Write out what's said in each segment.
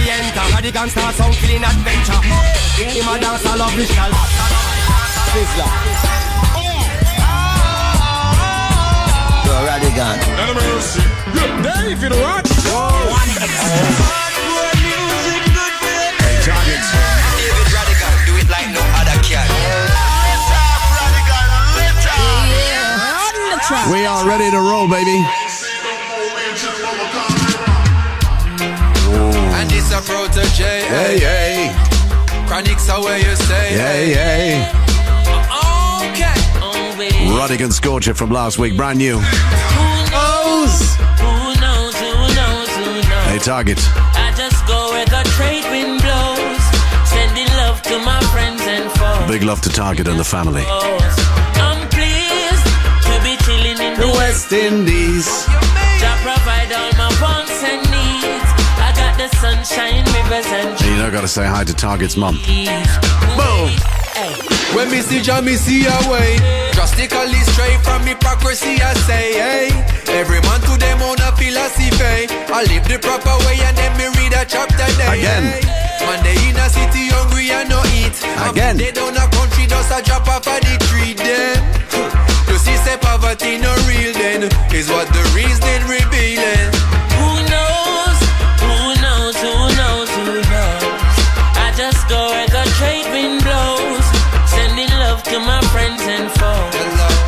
we enter. Rodigan start some killing adventure. Him a dance all official. Sizzler. Rodigan. And mercy. Dave, you know what? Hey, targets. David Rodigan, do it like no other can. We are ready to roll, baby. And it's a protege. Hey, hey. Chronics are where you stay. Hey, hey. Okay. Rodigan Scorcher from last week, brand new. Who knows? Hey, target. I just go where the trade wind blows, sending love to my friends and foes. Big love to Target and the family. I'm pleased to be chilling in the West Indies. Jah provide all my wants and needs. I got the sunshine, rivers and trees. You know, gotta say hi to Target's mum. Boom. When me see Jah, me see a way. Drastically straight from hypocrisy, I say, hey. Every man to them own a philosophy. I live the proper way and then me read a chapter day. Again. Man, they in a city hungry and no eat. Again. They down a country just a drop off of the tree then. You see, say poverty no real then. Is what the reason revealing. Who knows? Who knows? Who knows? Who knows? I just go where the trade wind blows, sending love to my friends and foes.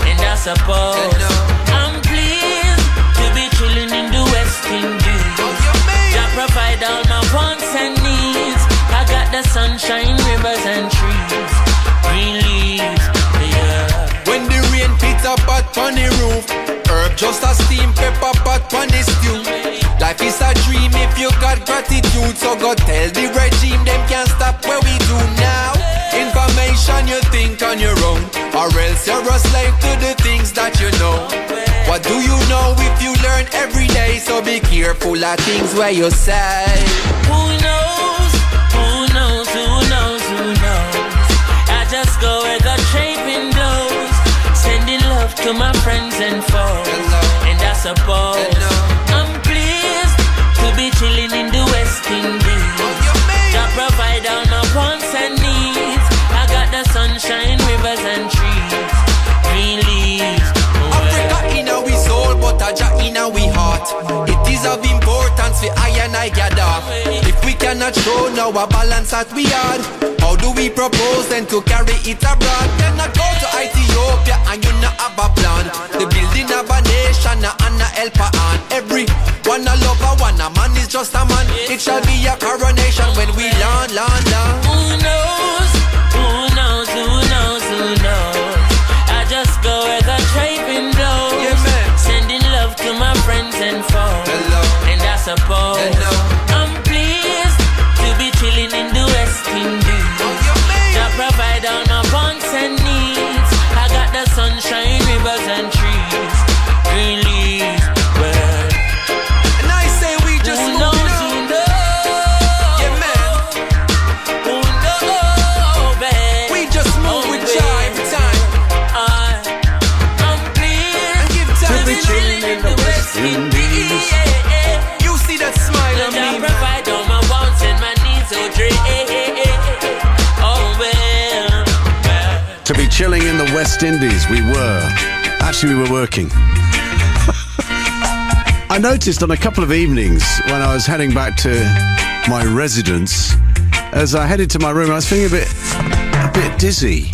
And I suppose I'm pleased to be chilling in the West Indies. Jah provide all my wants and needs. I got the sunshine, rivers and trees, green leaves, yeah. When the rain pits up on the roof, herb just a steam, pepper pot on the stew. Life is a dream if you got gratitude. So go tell the regime them can't stop what we do now. Information you think on your own, or else you're a slave to the things that you know. What do you know if you learn every day? So be careful of things where you say. Who knows? Who knows? Who knows? Who knows? I just go where the trade wind blows, sending love to my friends and foes. And I suppose I'm pleased to be chilling in the West Indies. Jah provide all my wants and needs. I got the sunshine, rivers and trees, green leaves. Africa in our soul, but a Jah in our heart. It is of importance for I and I gather. If we cannot show now a balance that we are, how do we propose then to carry it abroad? Then I go to Ethiopia and you not have a plan. The building of a nation and a helper on. Every one a lover, one a man is just a man. It shall be a coronation when we land. Who knows? Who knows? Who knows? Who knows? I just go where the trade wind blows, sending love to my friends and foes. And I suppose I'm pleased to be chilling in the West Indies. Jah provide all my wants and needs. I got the sunshine, rivers and trees, green leaves, birds. And I say we just Who move knows? now. Who knows? Yeah, man. Who knows, babe? We just move with Jah every time. I'm pleased And give time to be chilling in the West Indies. You see that smile on Jah me. provide all my wants and my needs, oh dream. Oh well. To be chilling in the West Indies, we were. Actually, we were working. I noticed on a couple of evenings when I was heading back to my residence, as I headed to my room, I was feeling a bit dizzy.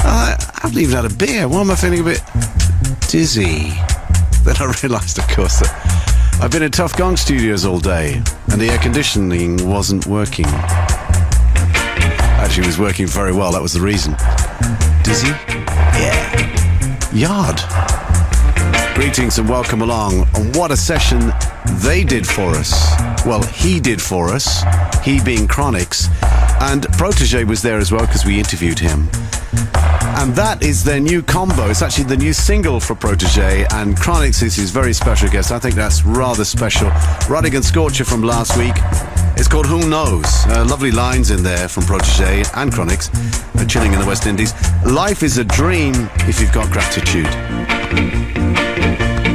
I haven't even had a beer. Why am I feeling a bit dizzy? Then I realised, of course, that I've been in Tough Gong Studios all day and the air conditioning wasn't working. Actually, it was working very well. That was the reason. Dizzy? Yeah. Yard. Greetings and welcome along. And what a session they did for us. Well, he did for us. He being Chronix. And Protege was there as well because we interviewed him. And that is their new combo. It's actually the new single for Protege, and Chronix is his very special guest. I think that's rather special. Rodigan Scorcher from last week. It's called Who Knows. Lovely lines in there from Protege and Chronix. Chilling in the West Indies. Life is a dream if you've got gratitude.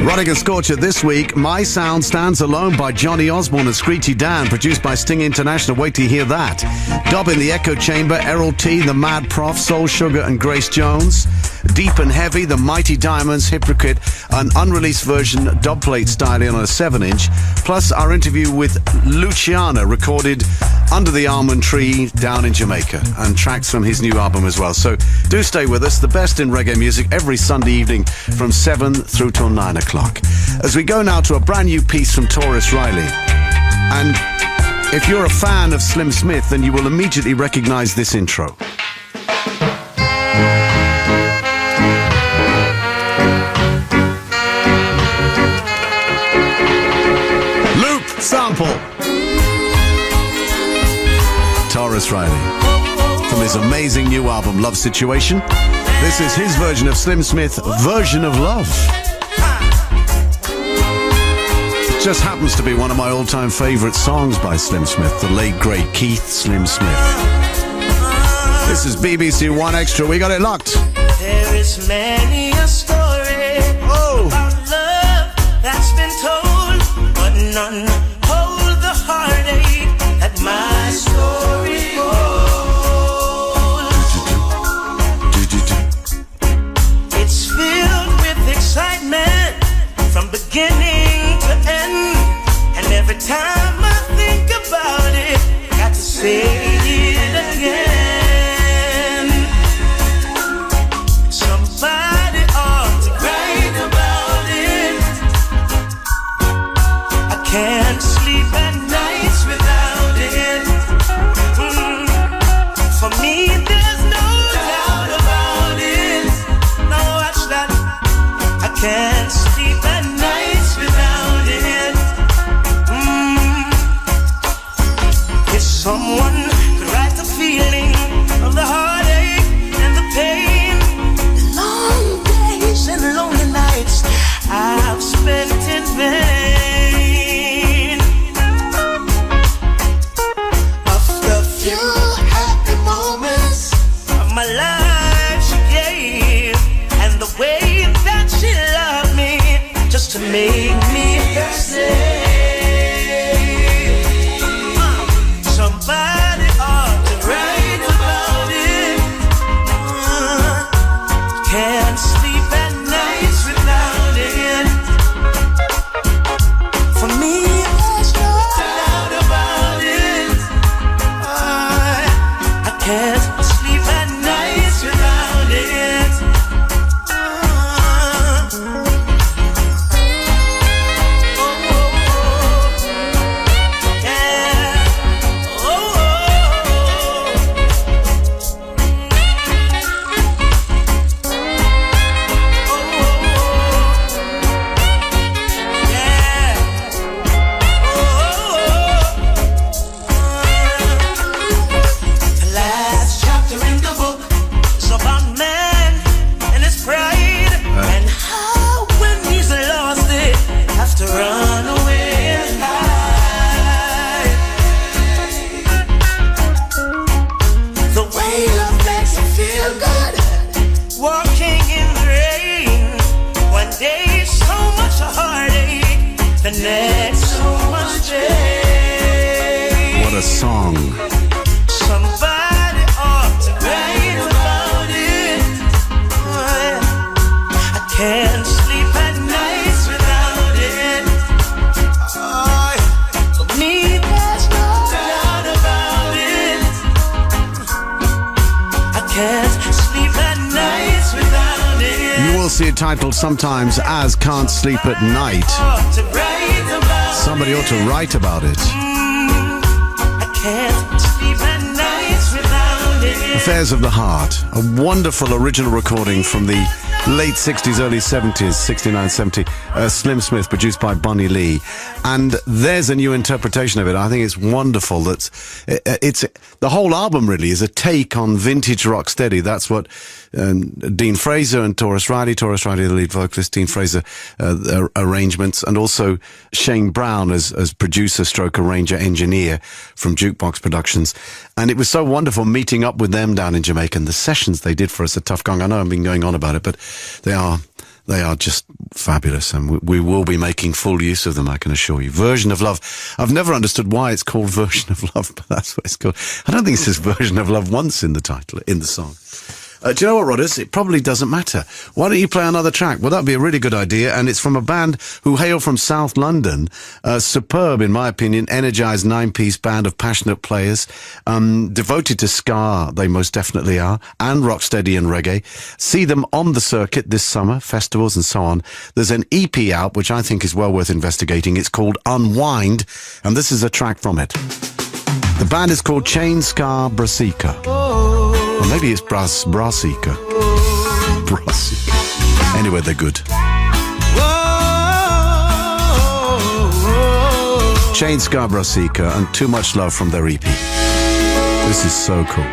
Rodigan Scorcher this week, My Sound Stands Alone by Johnny Osborne and Screechy Dan, produced by Sting International. Wait till you hear that. Dub in the Echo Chamber, Errol T, The Mad Prof, Soul Sugar and Grace Jones. Deep and Heavy, The Mighty Diamonds, Hypocrite, an unreleased version, dubplate styling on a 7-inch, plus our interview with Luciano, recorded under the almond tree down in Jamaica, and tracks from his new album as well. So do stay with us, the best in reggae music every Sunday evening from 7 through till 9 o'clock. As we go now to a brand new piece from Taurus Riley. And if you're a fan of Slim Smith, then you will immediately recognize this intro. Loop sample. Taurus Riley from his amazing new album Love Situation. This is his version of Slim Smith's version of Love. It just happens to be one of my all-time favorite songs by Slim Smith, the late great Keith Slim Smith. This is BBC One Extra. We got it locked. There is many a story about love that's been told, but none hold the heartache that my story holds. It's filled with excitement from beginning to end, and every time I think about it, got to say it again. Somebody ought to write about it. I can't sleep at nights without it. For me, there's no doubt about it. Now watch that. I can't sleep at nights without it. If someone could write the feeling of the heartache and the pain, the long days and lonely nights I've spent in vain, of the few happy moments of my life she gave, and the way that she loved me just to make me her slave. Somebody ought to write about it. Can't sleep at nights without it. For me, there's no doubt about it. I can't sleep at nights without it. The last chapter in the book is about man and his pride, and how when he's lost it, has to run away and hide. The way love makes you feel good, walking in the rain. One day so much heartache, the next so much pain. What a song. Somebody ought to write about it. I can't sleep at nights without it. For me, there's no doubt about it. I can't sleep at nights without it. You will see it titled sometimes as Can't Sleep at Night. Ought to write about Somebody ought to write about it. I can't sleep at nights without it. Affairs of the Heart, a wonderful original recording from the late 60s, early 70s, 69, 70, Slim Smith, produced by Bonnie Lee. And there's a new interpretation of it. I think it's wonderful. It's the whole album really is a take on vintage rocksteady. That's what Dean Fraser and Taurus Riley, the lead vocalist, Dean Fraser arrangements, and also Shane Brown as producer stroke arranger engineer from Jukebox Productions. And it was so wonderful meeting up with them down in Jamaica, and the sessions they did for us at Tough Gong. I know I've been going on about it, but they are They are just fabulous, and we will be making full use of them, I can assure you. Version of Love. I've never understood why it's called Version of Love, but that's what it's called. I don't think it says Version of Love once in the title, in the song. Do you know what, Rodders? It probably doesn't matter. Why don't you play another track? Well, that'd be a really good idea, and it's from a band who hail from South London. Superb, in my opinion, energised 9-piece band of passionate players, devoted to ska, they most definitely are, and rocksteady and reggae. See them on the circuit this summer, festivals and so on. There's an EP out, which I think is well worth investigating. It's called Unwind, and this is a track from it. The band is called Chain Ska Brassica. Or maybe it's Brassica. Brassica. Anyway, they're good. Chain Ska Brassica and Too Much Love from their EP. This is so cool.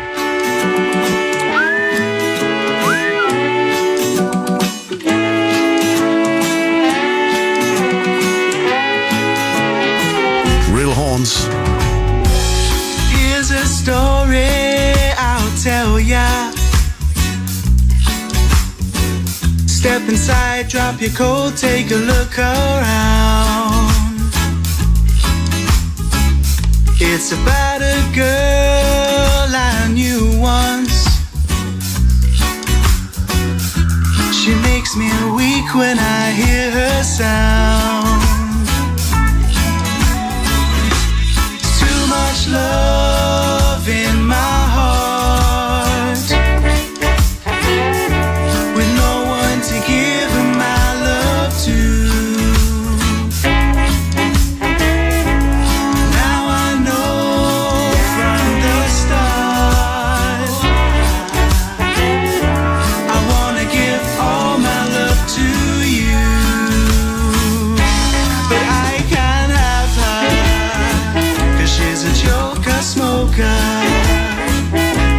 Real horns. Here's a story I'll tell ya. Step inside, drop your coat, take a look around. It's about a girl I knew once. She makes me weak when I hear her sound. Too much love in my heart, with no one to give my love to. Now I know from the start I wanna give all my love to you, but I can't have her, 'cause she's a joker smoker.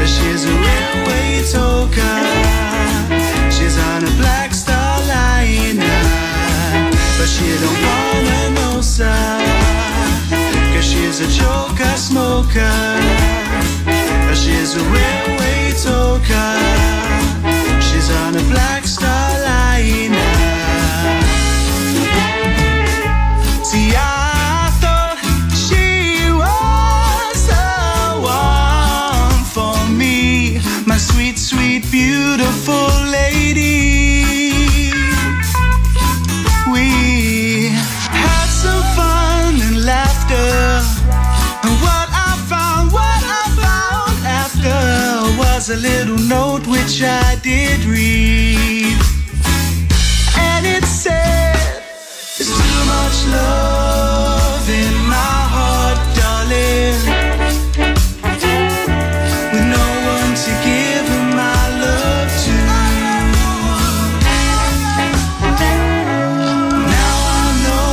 She's a railway toker. She's on a Black Star liner, but she don't wanna know, sir, 'cause she's a joker smoker. She's a railway toker. She's on a Black Star liner. See, I thought she was the one for me, my sweet, sweet, beautiful lady. We had some fun and laughter, and what I found after was a little note which I did read, and it said, "There's too much love in my heart, darling, with no one to give my love to. Now I know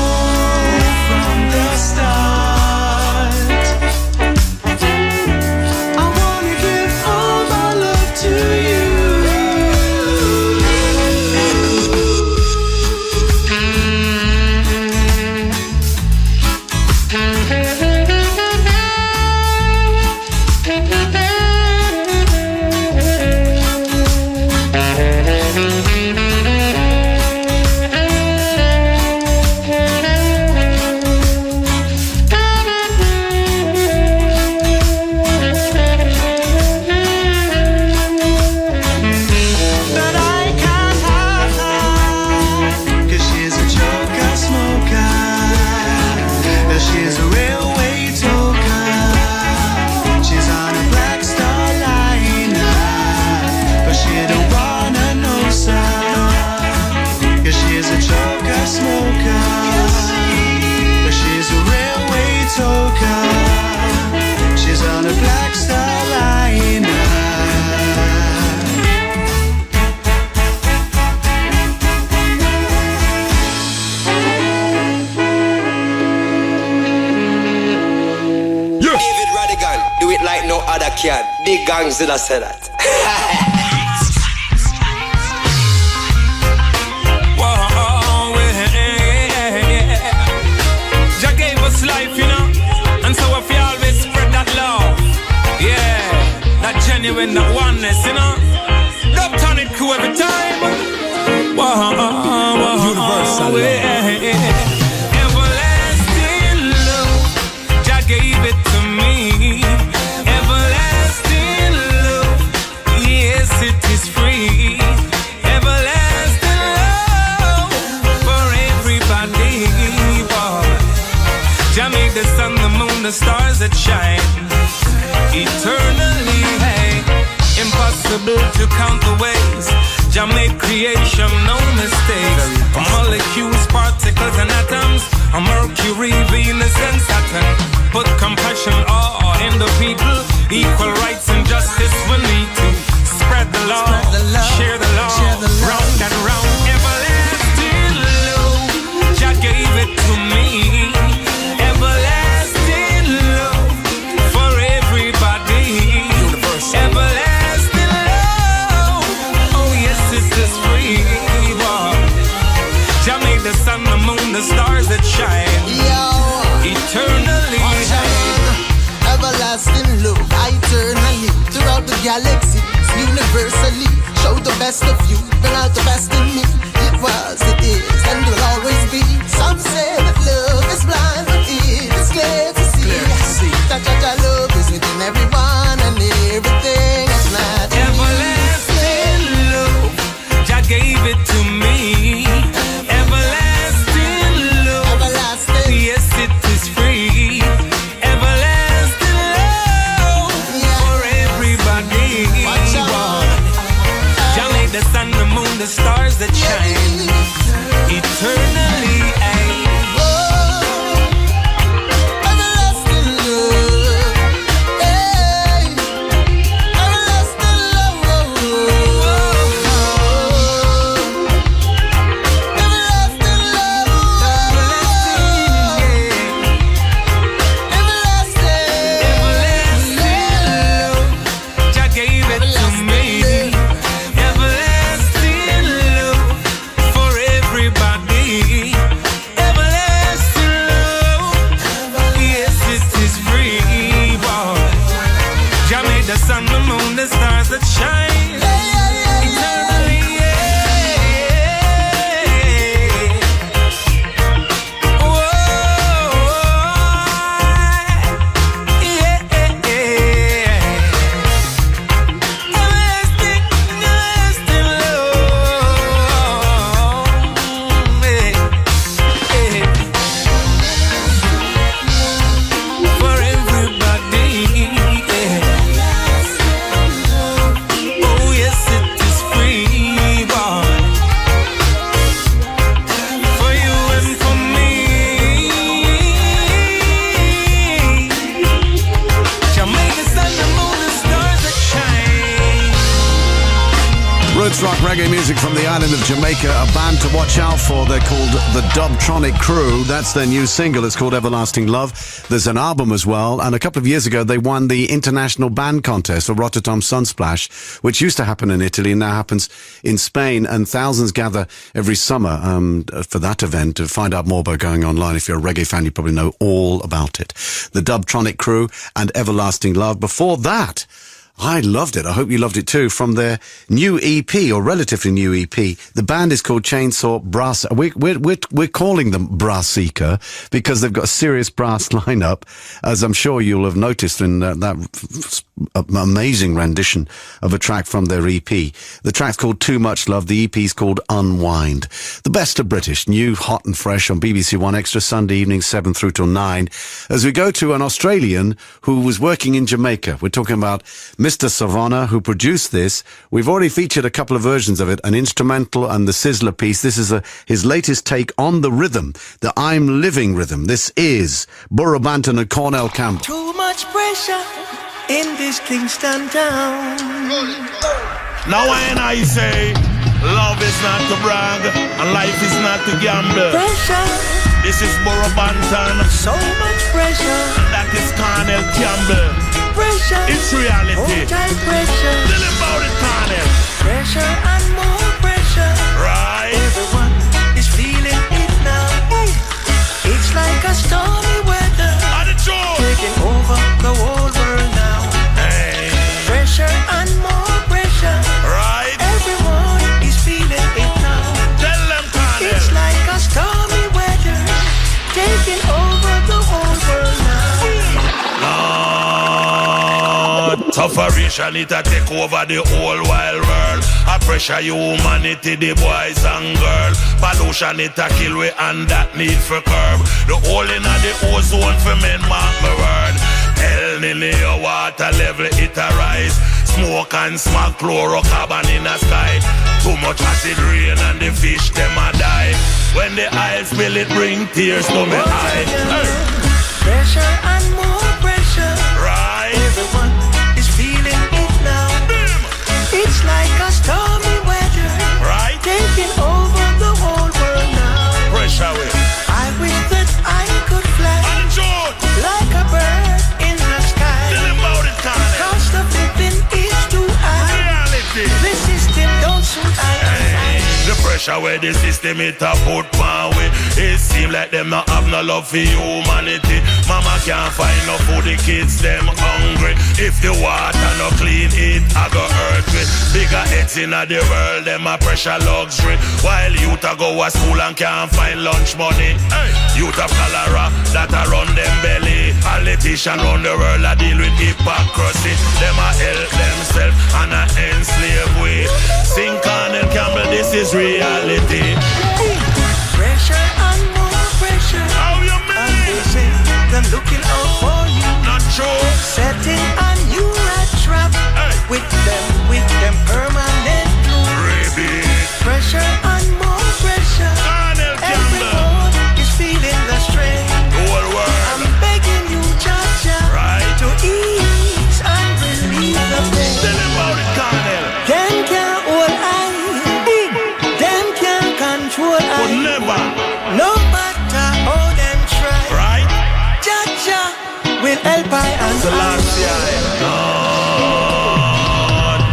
from the start I wanna give all my love to you." But I can't have her, 'cause she's a joker smoker. She's a railway toker. She's on a Black Star liner, but she don't wanna know, sir, 'cause she's a joker smoker. But she's a railway toker. She's on a Black Star liner. David Rodigan, do it like no other can. Big gangs did I say that. Jah gave us life, you know, and so if you always spread that love, yeah, that genuine, that oneness, you know. Dub tonic crew every time. Whoa. stars that shine eternally. Hey, impossible to count the ways Jah made creation, no mistakes. Molecules, particles, and atoms, Mercury, Venus, and Saturn. Put compassion, awe in the people. Equal rights and justice we need to spread the love, share the love, round and round. Everlasting love, Jah gave it to me. Everlasting love for everybody. Universal. Everlasting love. Oh yes, it is free. Jah made the sun, the moon, the stars that shine eternally. Everlasting love, eternally, throughout the galaxy, universally. Show the best of you, bring out the best in me. It was, it is, and will always be. Some say that love is blind, but it is clear to see. That love is within everyone and everything is not. Everlasting love, Jah gave it to me. Everlasting love, everlasting. Yes, it is free. The sun, the moon, the stars that shine eternally. Everlasting love, everlasting love, everlasting love. Jah gave it to me. The sun, the moon, the stars that shine eternally. Everlasting, everlasting love for everybody. Roots rock reggae music from the island of Jamaica, a band to watch out for. They're called the Dubtronic Crew. That's their new single. It's called Everlasting Love. There's an album as well. And a couple of years ago, they won the International Band Contest for Rotterdam Sunsplash, which used to happen in Italy and now happens in Spain. And thousands gather every summer for that event. To find out more about going online, if you're a reggae fan, you probably know all about it. The Dubtronic Crew and Everlasting Love. Before that, I loved it. I hope you loved it too. From their new EP, or relatively new EP, the band is called Chainsaw Brass. We're calling them Brassica because they've got a serious brass lineup, as I'm sure you'll have noticed in that amazing rendition of a track from their EP. The track's called Too Much Love. The EP's called Unwind. The best of British, new, hot and fresh on BBC One Extra, Sunday evening, 7 through till 9. As we go to an Australian who was working in Jamaica. We're talking about Mr. Savannah, who produced this. We've already featured a couple of versions of it, an instrumental and the Sizzler piece. This is his latest take on the rhythm, the I'm Living rhythm. This is Burro Banton and Cornell Campbell. Too much pressure in this Kingston town. Now when I say love is not to brag and life is not to gamble. Pressure. This is Burro Banton. So much pressure. That is Cornell Campbell. Pressure. It's reality. Hold tight pressure. Tell him about it, Cornell. Pressure and more pressure. Right. Everyone is feeling it now. It's like a stormy weather. Taking over the whole world now. Hey. Pressure and more pressure. Right. Everyone is feeling it now. Tell them, Cornell. It's like a stormy weather. Taking over the whole world now. Sufferation, it a take over the whole wild world. A pressure humanity, the boys and girls. Pollution it a kill we and that need for curb. The hole in the ozone for men mark my word. El Nino water level it a rise. Smoke and smog, fluorocarbon in the sky. Too much acid rain and the fish them a die. When the oil spill it bring tears to me eye. Pressure and more pressure. Right. Everyone is feeling it now. It's like a stormy weather. Right. Taking over the whole world now. Pressure with. I wish that I could fly. Like a bird in the sky. Tell him about it, Connie. Cost of living is too high. Reality. The system don't suit The pressure where the system it a put my way. It seem like them not have no love for humanity. Mama can't find no food, the kids them hungry. If the water no clean, it a go hurt me. Bigger heads in the world, them a pressure luxury. While youth a go to school and can't find lunch money. Youth of cholera that a run them belly. Politicians run the world a deal with hypocrisy. Them a help themselves and a enslave way. Sing Cornell Campbell, this is reality. Pressure and more pressure. How you mean? And they say them looking out for you. Not true. Setting a new rat trap. With them permanent glue. Pressure and more pressure. Everyone is feeling the strain. The whole world. I'm begging you, Jaja, to ease and relieve the pain. Tell him about it, Cornell. Them can't hold I. Them can't control I. But never. No matter how them try. Right. Jaja will help I and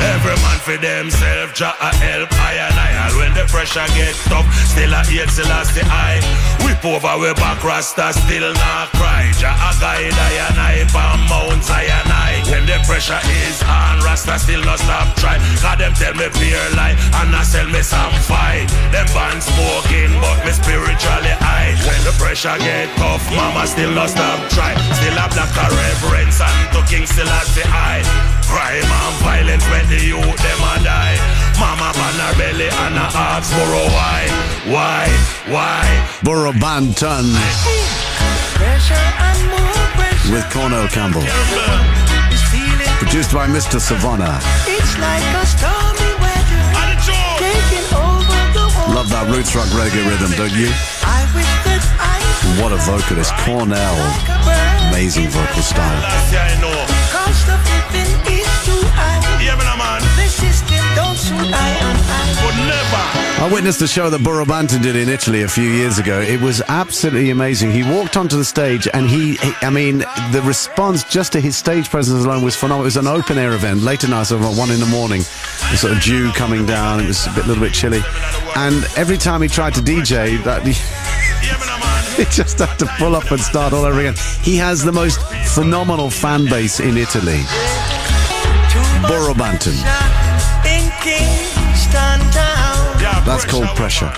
Every man for themselves, Jah a help I and I. And when the pressure get tough, still a hate Selassie I. Whip over we back, Rasta still not cry. Jah a guide I and I, from Mount Zion I. When the pressure is on, Rasta still not stop try. Cause them tell me pure lie, and I sell me some fight. Them band smoking, but me spiritually high. When the pressure get tough, mama still not stop try. Still a black a reverence and to King Selassie I. Crime and violence when the youth them a die. Mama ban her belly and a ask Burro why? Burro Banton pressure and more pressure. with Cornell Campbell. Is feeling Produced by Mr. Savannah. it's like a stormy weather. Taking over the whole Love that roots rock reggae rhythm, don't you? I wish that I What a vocalist, Cornell. Amazing vocal style. cost of living is too high. The system don't suit I and I. But never. I witnessed a show that Burro Banton did in Italy a few years ago. It was absolutely amazing. He walked onto the stage and I mean, the response just to his stage presence alone was phenomenal. It was an open air event, late at night, so about 1 a.m. A sort of dew coming down. It was a little bit chilly. And every time he tried to DJ, he just had to pull up and start all over again. He has the most phenomenal fan base in Italy. Burro Banton. That's called Pressure.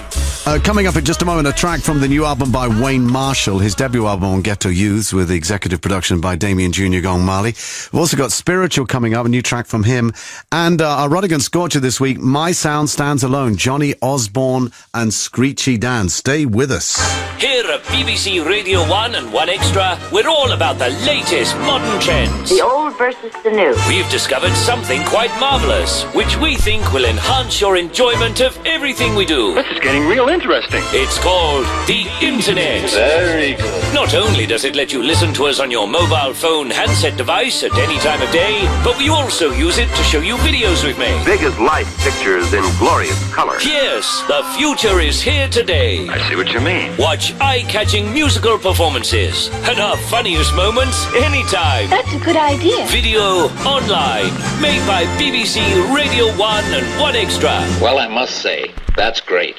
Coming up in just a moment, a track from the new album by Wayne Marshall, his debut album on Ghetto Youths, with the executive production by Damien Jr. Gong Mali. We've also got Spiritual coming up, a new track from him. And our Rodigan Scorcher this week, My Sound Stands Alone, Johnny Osborne and Screechy Dan. Stay with us. Here at BBC Radio 1 and 1 Extra, we're all about the latest modern trends. The old versus the new. We've discovered something quite marvellous, which we think will enhance your enjoyment of everything we do. This is getting real interesting. It's called the Internet. Very good. Not only does it let you listen to us on your mobile phone handset device at any time of day, but we also use it to show you videos we've made. Big as life pictures in glorious color. Yes, the future is here today. I see what you mean. Watch eye-catching musical performances and our funniest moments anytime. That's a good idea. Video online, made by BBC Radio 1 and 1 Extra. Well, I must say, that's great.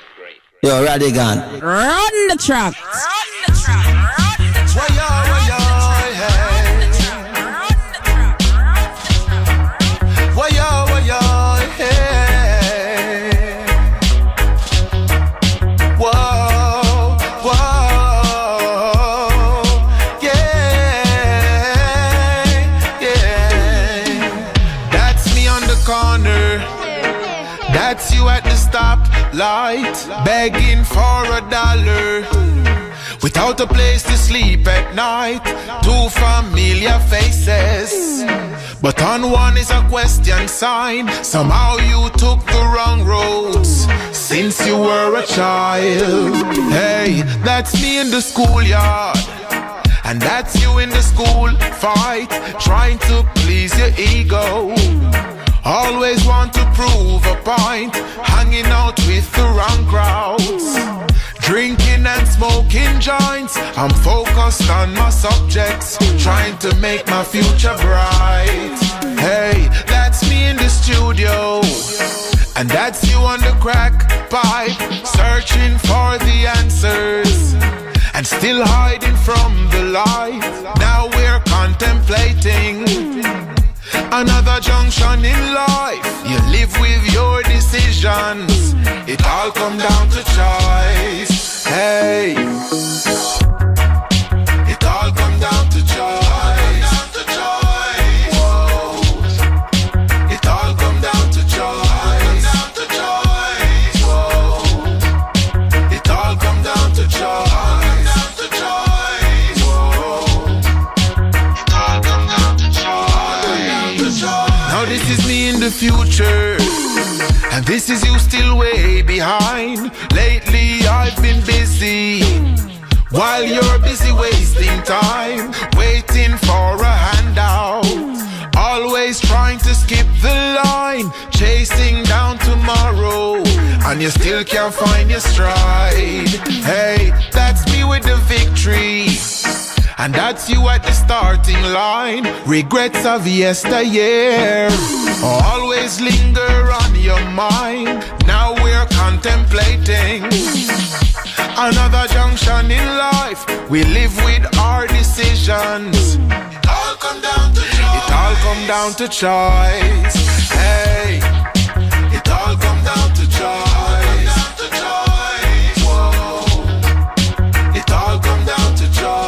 Yo, Rodigan. Run the track. Run the track. Run the track. light, begging for $1. Without a place to sleep at night, 2 familiar faces, but on one is a question sign. Somehow you took the wrong roads since you were a child. Hey, that's me in the schoolyard, and that's you in the school fight, trying to please your ego. Always want to prove a point, hanging out with the wrong crowds, drinking and smoking joints. I'm focused on my subjects, trying to make my future bright. Hey, that's me in the studio, and that's you on the crack pipe, searching for the answers and still hiding from the light. Now we're contemplating another junction in life. You live with your decisions, it all come down to choice. Hey, it all come down to choice. Whoa. It all come down to choice. Whoa. It all come down to choice. This is me in the future, and this is you still way behind. Lately I've been busy, while you're busy wasting time, waiting for a handout, always trying to skip the line, chasing down tomorrow, and you still can't find your stride. Hey, that's me with the victory, and that's you at the starting line. Regrets of yesteryear always linger on your mind. Now we're contemplating another junction in life. We live with our decisions. It all come down to choice. It all come down to choice. Hey, it all come down to choice. It all come down to choice.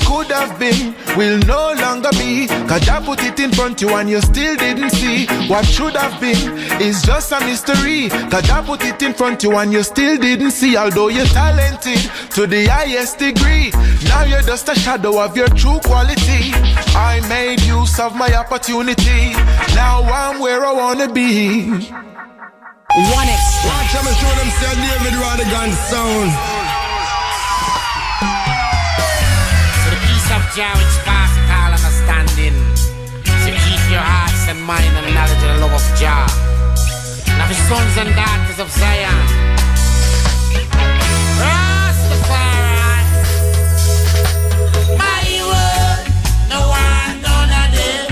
Could have been, will no longer be, 'cause I put it in front of you and you still didn't see. What should have been is just a mystery, 'cause I put it in front of you and you still didn't see. Although you're talented to the highest degree, now you're just a shadow of your true quality. I made use of my opportunity, now I'm where I wanna be. Watch them and show them say David Rodigan sound. Of Jah which passes all understanding, so keep your hearts and mind and knowledge of the love of Jah. Now the sons and daughters of Zion, Rastafari. My word, no one, none of them,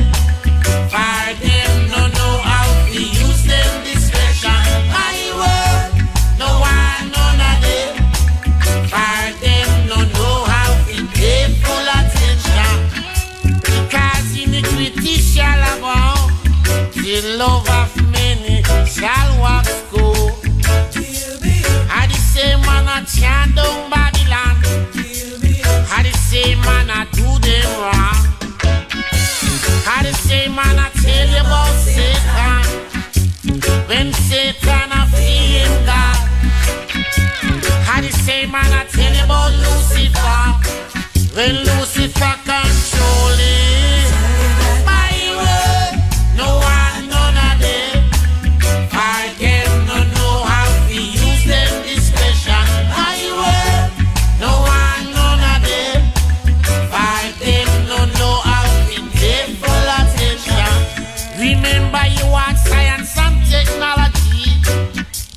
for them no know how to use them discretion. My word, no one, none of them, for them no know how to pay full attention. Because iniquity shall abound, the love of many shall wax cold. I the same man a chant down Babylon, I the same man a do them wrong, I the same man a tell you about Satan, when Satan a flee him God. I the same man a tell you about Lucifer, when Lucifer control it. My word, no one, none of them, for them no know how to use them discretion. My word, no one, none of them, for them no know how to pay full attention. Remember you want science and technology,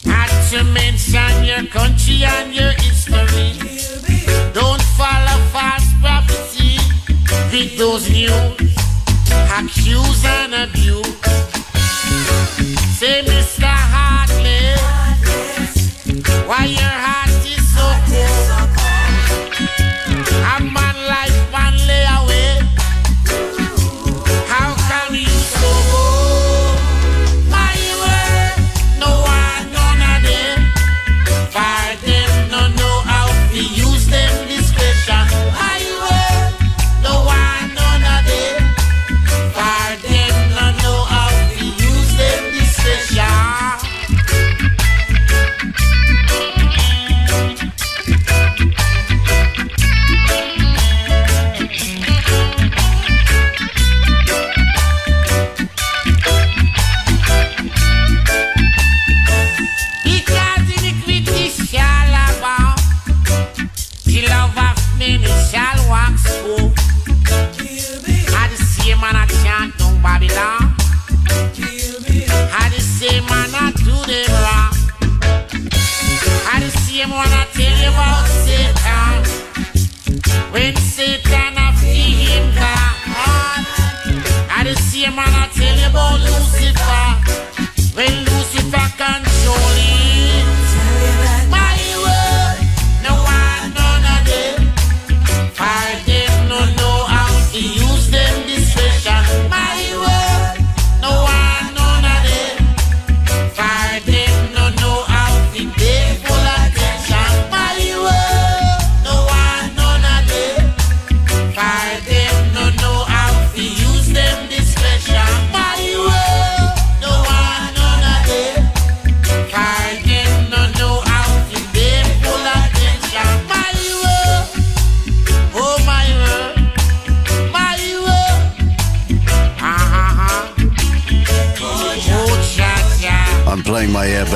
not to mention your country and your history. Don't follow false prophecy with those news, accuse and abuse. Say, Mr. Heartless, why your heart is so cold? A man like man lay away, how can you so bold? My word, no one, none of them, for them no know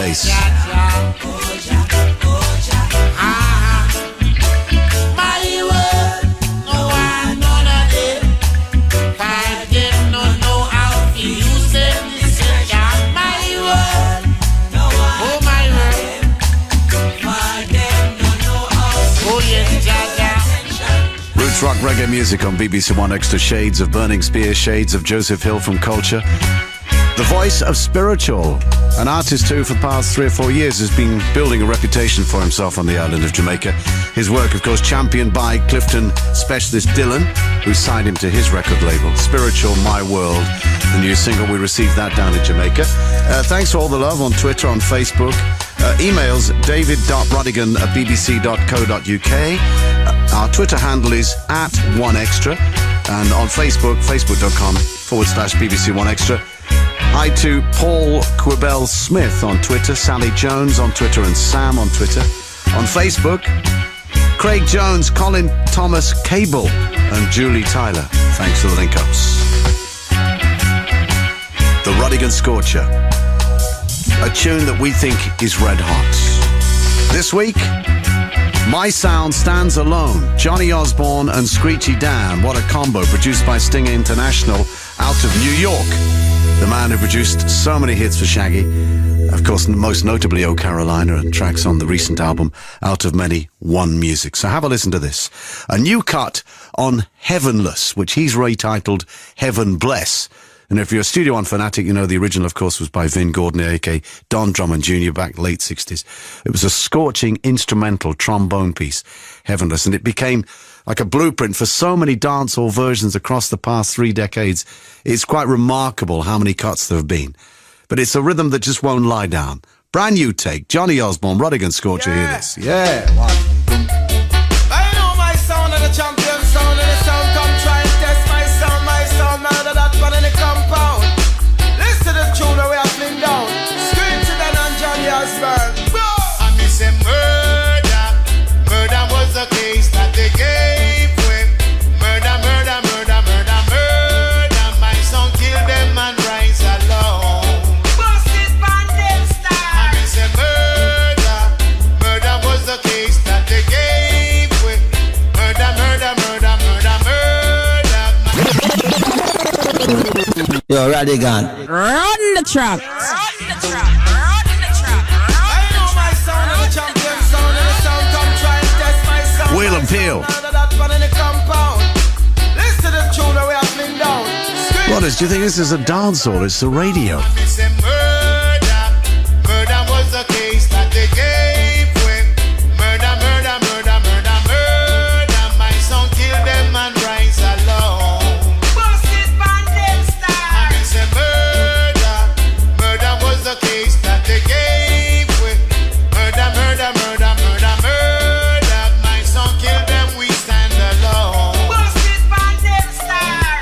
bass. Roots rock reggae music on BBC One Extra. Shades of Burning Spear, shades of Joseph Hill from Culture. The voice of Spiritual, an artist who for the past 3 or 4 years has been building a reputation for himself on the island of Jamaica. His work, of course, championed by Clifton specialist Dylan, who signed him to his record label. Spiritual, My World, the new single. We received that down in Jamaica. Thanks for all the love on Twitter, on Facebook. Emails david.rodigan@bbc.co.uk. Our Twitter handle is @OneExtra. And on Facebook, facebook.com/BBC One Extra. Hi to Paul Quibell Smith on Twitter, Sally Jones on Twitter, and Sam on Twitter. On Facebook, Craig Jones, Colin Thomas Cable, and Julie Tyler. Thanks for the link-ups. The Rodigan Scorcher, a tune that we think is red hot. This week, My Sound Stands Alone, Johnny Osborne and Screechy Dan. What a combo, produced by Stinger International out of New York. The man who produced so many hits for Shaggy, of course, most notably Oh Carolina, and tracks on the recent album Out of Many, One Music. So have a listen to this. A new cut on Heavenless, which he's retitled Heaven Bless. And if you're a Studio One fanatic, you know the original, of course, was by Vin Gordon, a.k.a. Don Drummond Jr., back late 60s. It was a scorching instrumental trombone piece, Heavenless, and it became like a blueprint for so many dancehall versions across the past 3 decades. It's quite remarkable how many cuts there have been. But it's a rhythm that just won't lie down. Brand new take, Johnny Osborne, Rodigan Scorcher, hear this. Yeah, wow. I know my sound and the champion sound and the sound. Come try and test my sound out of that one in the compound. Listen to the tune that we are fling down. Scream to them and Johnny Osborne. I miss a murder. Murder was the case that they gave with. Murder, murder, murder, murder, murder. My son killed them and rise alone. Busted bandit style. I miss a murder. Murder was the case that they gave with. Murder, murder, murder, murder, murder. Yo, Rodigan. Run the track. I know my sound and the champion sound and the sound. Come try and test my sound. Wheel and Peel. Out of that one in the compound. Listen to the tune that we are fling down. Brothers, do you think this is a dance or it's the radio? It's a murder. Murder was the case that they gave with. Murder, murder, murder, murder, murder. My son killed them and rise alone. Busted bandit style. It's a murder. Murder was the case that they gave with. Murder, murder, murder, murder, murder. My son killed them, we stand alone. Busted bandit style.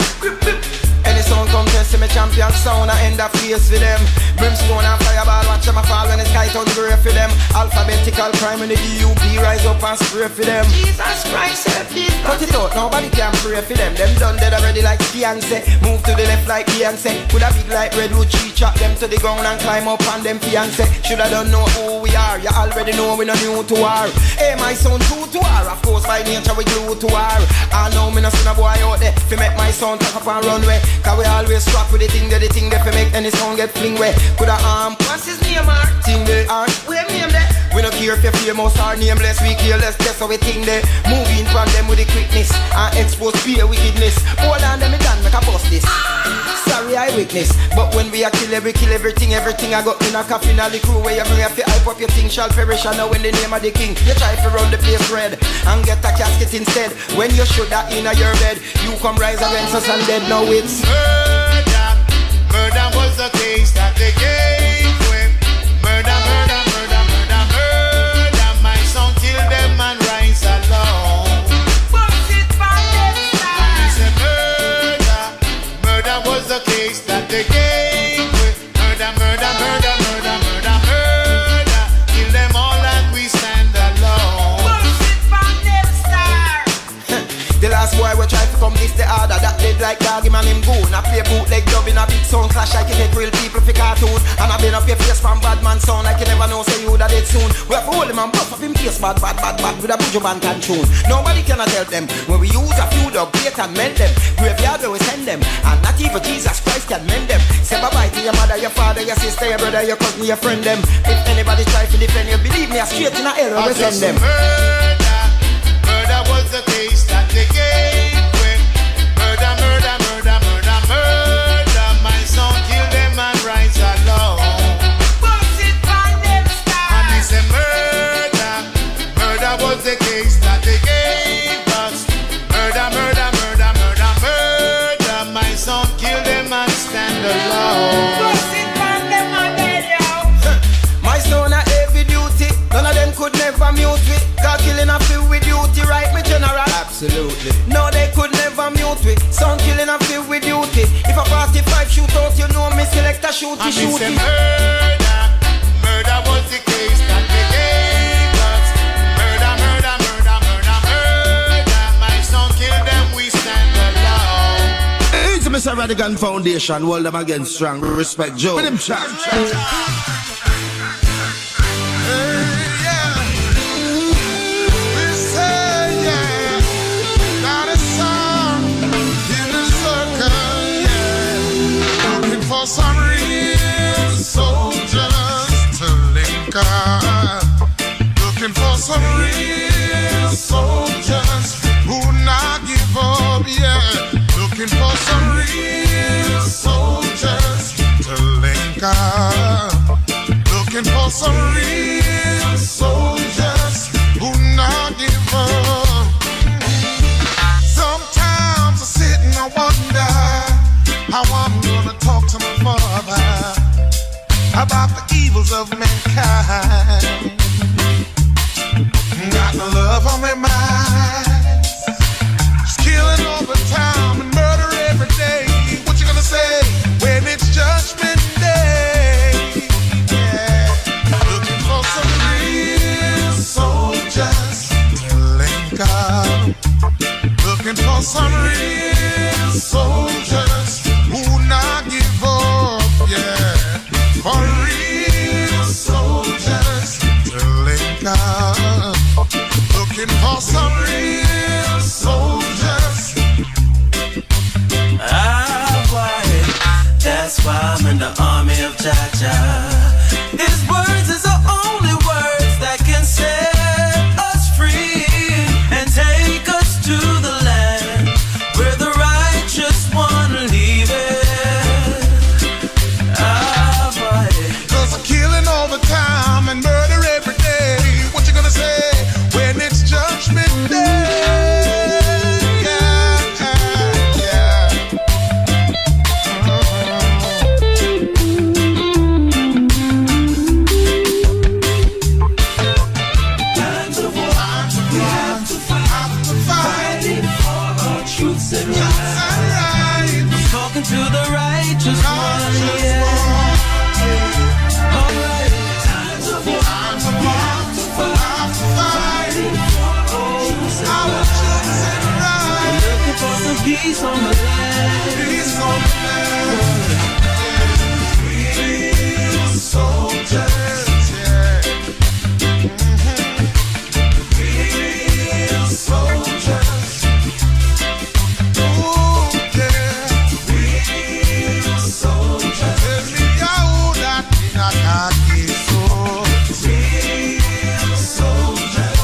Any sound come test me champion sound, I end up face for them. Brimstone and fireball, watch them a fall when the sky turn grey for them. Alphabetical crime when the DUP rise up and spray for them. Jesus Christ, help me. Cut it out, nobody can pray for them. Them done dead already like Beyonce. Move to the left like Beyonce. Put a big like redwood tree, chop them to the ground and climb up on them fiancé. Shoulda don't know who we are, you already know we no new to war. Hey, my son true to war, of course by nature we glue to war. I know me no son a boy out there, fi make my son talk up and runway. Cause we always strap with the thing that fi make any sound get fling way. Coulda what's his name, Art? Thing there, Art, where name there? We no care if you're famous or nameless, we careless, that's how we think there. Moving from them with the quickness and expose fear wickedness. Hold on, them done make a bust this. Sorry I witness, but when we a kill everything I got in a coffin all the crew where you bring up your hype up your thing shall perish. I know in the name of the king, you try to run the place red and get a casket instead. When you should that in your bed, you come rise against us and dead. Now it's murder. Murder was the case that they gave with. Murder, murder, murder, murder, murder. My son killed them and rise alone. Busted bandit style. It's a murder. Murder was the case that they gave with. Murder, murder, murder, murder, murder, murder. Kill them all and we stand alone. Busted bandit style. The last boy boy will try to come this the order. That dead like dog, him and him goon. I play bootleg dub in a big sound clash like you take real people for cartoon. And I been up your face from bad man sound like you never know say you that dead soon. We have to hold him and bust up him face bad with a bujo band can tune. Nobody cannot help them when we use a few dog plate and mend them. Graveyard where we send them, and not even Jesus Christ can mend them. Say bye bye to your mother, your father, your sister, your brother, your cousin, your friend them. If anybody try to defend you, believe me, I straight in a hell where we send them. Murder was the case that they gave when murder. My son killed them and rise alone. Bust it on them style. And he said murder was the case that they gave us. Murder. My son killed them and stand alone. Bust it on them and dead, yo. My son a heavy duty, none of them could never mute me. Cause killing a few with duty, right, me general? Absolutely. No, they could never mute me. Son killing a few with duty. If a 45 shoot out, you know me select a shooty. Murder was the case that they gave us. Murder. My son killed them, we stand alone. It's Mr. Rodigan Foundation, hold them against strong, respect Joe. With him chat. Some real soldiers to link up. Looking for some real soldiers who not give up, yeah. Looking for some real soldiers to link up. Looking for some real soldiers who not give up. Sometimes I sit and I wonder how I'm gonna talk to my father about the evils of mankind. Got no love on their minds. Just killing all the time and murder every day. What you gonna say when it's Judgment Day? Yeah. Looking for some real soldiers to link up. Looking for some real soldiers who not give up, yeah. For real soldiers to link up. Looking for some real soldiers. Boy, that's why I'm in the army of Jah. His words is the only words that can set us free and take us to the land where the righteous one leave it. Cause I'm killing all the time and murder every day. What you gonna say when it's Judgment Day? Times of war, we have to fight, fighting for our truths and rights. Talking to the righteous one, yeah. Alright, times of war, we have to fight, fighting for our truths and rights. Looking for some peace on the land. Peace on the land. Real soldiers, yeah. Real soldiers. Oh, yeah. Real soldiers. Tell me how that in a khaki suit. Real soldiers.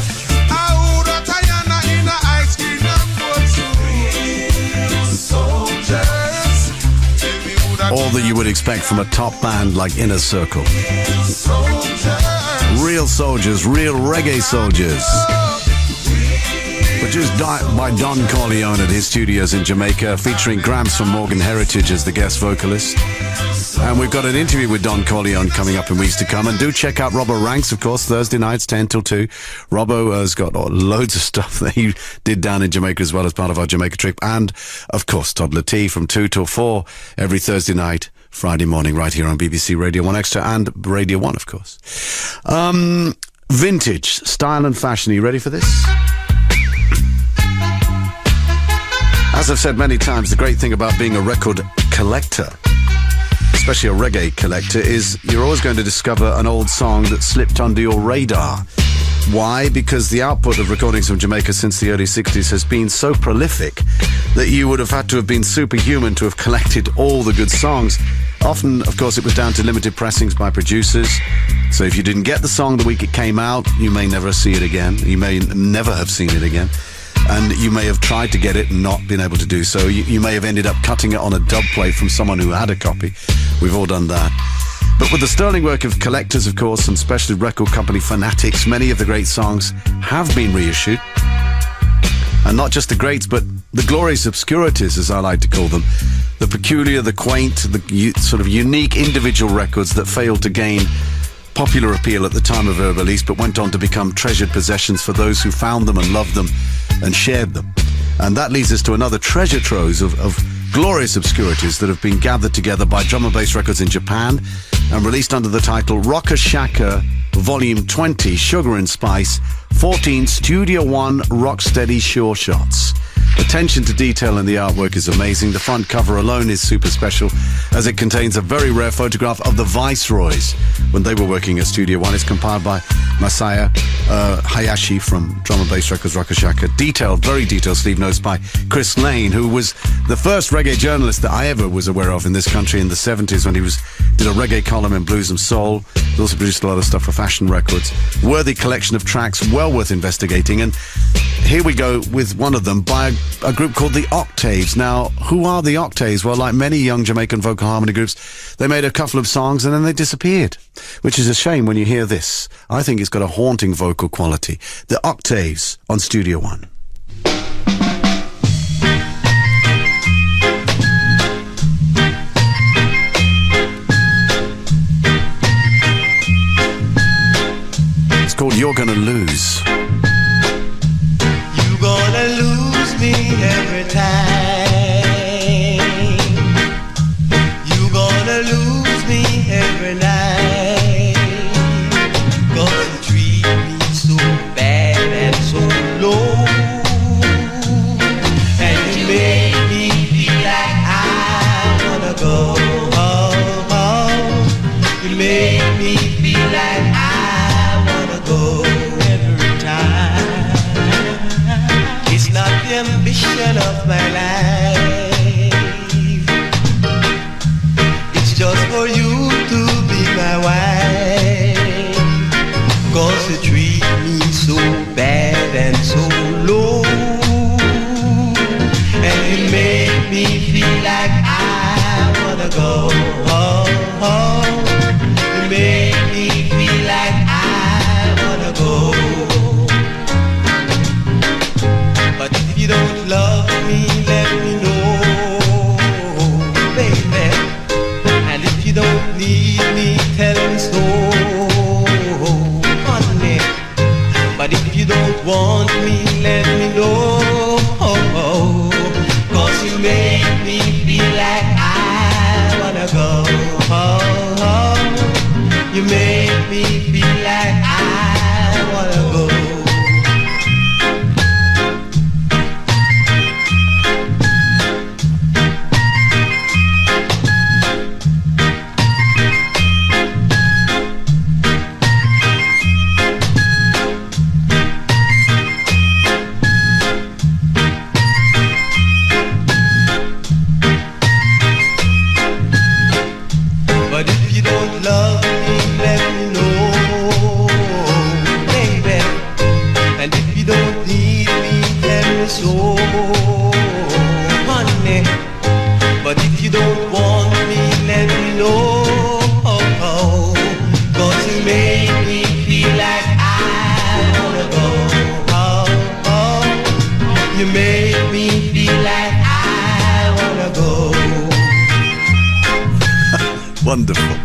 How that Diana in a ice cream and gold suit. Real soldiers. Tell me who that. All that you would expect from a top band like Inner Circle. Real soldiers, real reggae soldiers. Produced by Don Corleone at his studios in Jamaica, featuring Gramps from Morgan Heritage as the guest vocalist. And we've got an interview with Don Corleone coming up in weeks to come. And do check out Robbo Ranks, of course, Thursday nights, 10 till 2. Robbo has got loads of stuff that he did down in Jamaica as well as part of our Jamaica trip. And, of course, Toddler T from 2 till 4 every Thursday night, Friday morning, right here on BBC Radio 1 Extra and Radio 1, of course. Vintage, style and fashion. Are you ready for this? As I've said many times, the great thing about being a record collector, especially a reggae collector, is you're always going to discover an old song that slipped under your radar. Why? Because the output of recordings from Jamaica since the early 60s has been so prolific that you would have had to have been superhuman to have collected all the good songs. Often, of course, it was down to limited pressings by producers. So if you didn't get the song the week it came out, you may never see it again. You may never have seen it again. And you may have tried to get it and not been able to do so. You may have ended up cutting it on a dub plate from someone who had a copy. We've all done that. But with the sterling work of collectors, of course, and especially record company fanatics, many of the great songs have been reissued. And not just the greats, but the glorious obscurities, as I like to call them. The peculiar, the quaint, the sort of unique individual records that failed to gain popular appeal at the time of their release, but went on to become treasured possessions for those who found them and loved them and shared them. And that leads us to another treasure trove of glorious obscurities that have been gathered together by Drum and Bass Records in Japan and released under the title Rocker Shaka Volume 20, Sugar and Spice, 14 Studio One Rocksteady Sure Shots. Attention to detail in the artwork is amazing. The front cover alone is super special, as it contains a very rare photograph of the Viceroys when they were working at Studio One. It's compiled by Masaya Hayashi from Drum and Bass Records, Rocker Shaka. Detailed, very detailed sleeve notes by Chris Lane, who was the first reggae journalist that I ever was aware of in this country in the 70s when he did a reggae column in Blues and Soul. He also produced a lot of stuff for Fashion Records. Worthy collection of tracks, well worth investigating. And here we go with one of them by a group called the Octaves. Now, who are the Octaves? Well, like many young Jamaican vocal harmony groups, they made a couple of songs and then they disappeared, which is a shame when you hear this. I think it's got a haunting vocal quality. The Octaves on Studio One. It's called You're Gonna Lose. You're gonna lose me every time. You're gonna lose me every night. 'Cause you treat me so bad and so low. And you make me feel like I wanna go. You make me feel like I wanna go every time. It's not the ambition of my life. It's just for you to be my wife. 'Cause you treat me so bad and so low. And you make me feel like I wanna go. You make me feel like I wanna go. But if you don't love me, let me know, baby. And if you don't need me, tell me so, honey. But if you don't want me, let me know. 'Cause you make me feel like I wanna go. You make me feel like I wanna go. But if you don't love me, let me know, baby. And if you don't need me, tell me so, honey. But if you don't want me, let me know. 'Cause you make me feel like I wanna go. You make me feel like I wanna go. Wonderful.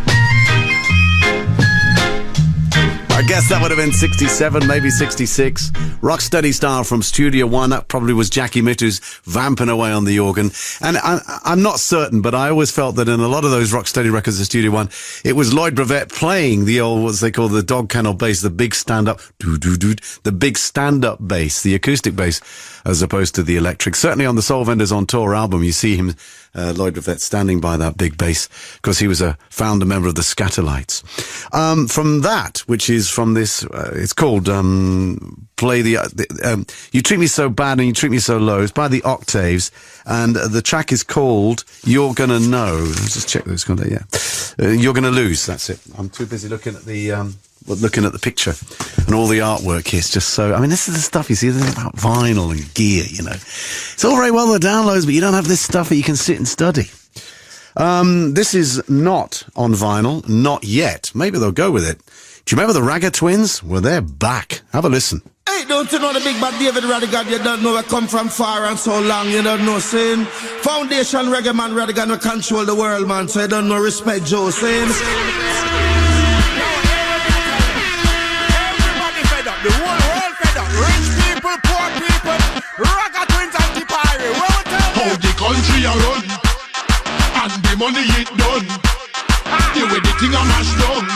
I guess That would have been 67, maybe 66. Rocksteady style from Studio One. That probably was Jackie Mittus vamping away on the organ. And I'm not certain, but I always felt that in a lot of those Rocksteady records of Studio One, it was Lloyd Bravett playing the old, what they call the dog kennel bass, the big stand-up, the big stand-up bass, the acoustic bass, as opposed to the electric. Certainly on the Soul Vendors on Tour album, you see him, Lloyd Bravett, standing by that big bass, because he was a founder member of the Scatterlights. From that, which is from this, it's called Play the You Treat Me So Bad and You Treat Me So Low. It's by the Octaves, and the track is called You're Gonna Know. Let's just check this. You're Gonna Lose. That's it. I'm too busy looking at the picture and all the artwork here. It's just so, I mean, this is the stuff you see. This is about vinyl and gear, you know. It's all very well the downloads, but you don't have this stuff that you can sit and study. This is not on vinyl, not yet. Maybe they'll go with it. Do you remember the Ragga Twins? Well, they're back. Have a listen. Hey, don't you know the big bad David Rodigan? You don't know I come from far and so long. You don't know, saying Foundation Reggae Man Rodigan will control the world, man. So you don't know respect Joe, saying. The whole world fed up. Rich people, poor people, Ragga Twins and Tipari. How the country a run, and the money it done. The way the thing a mash down,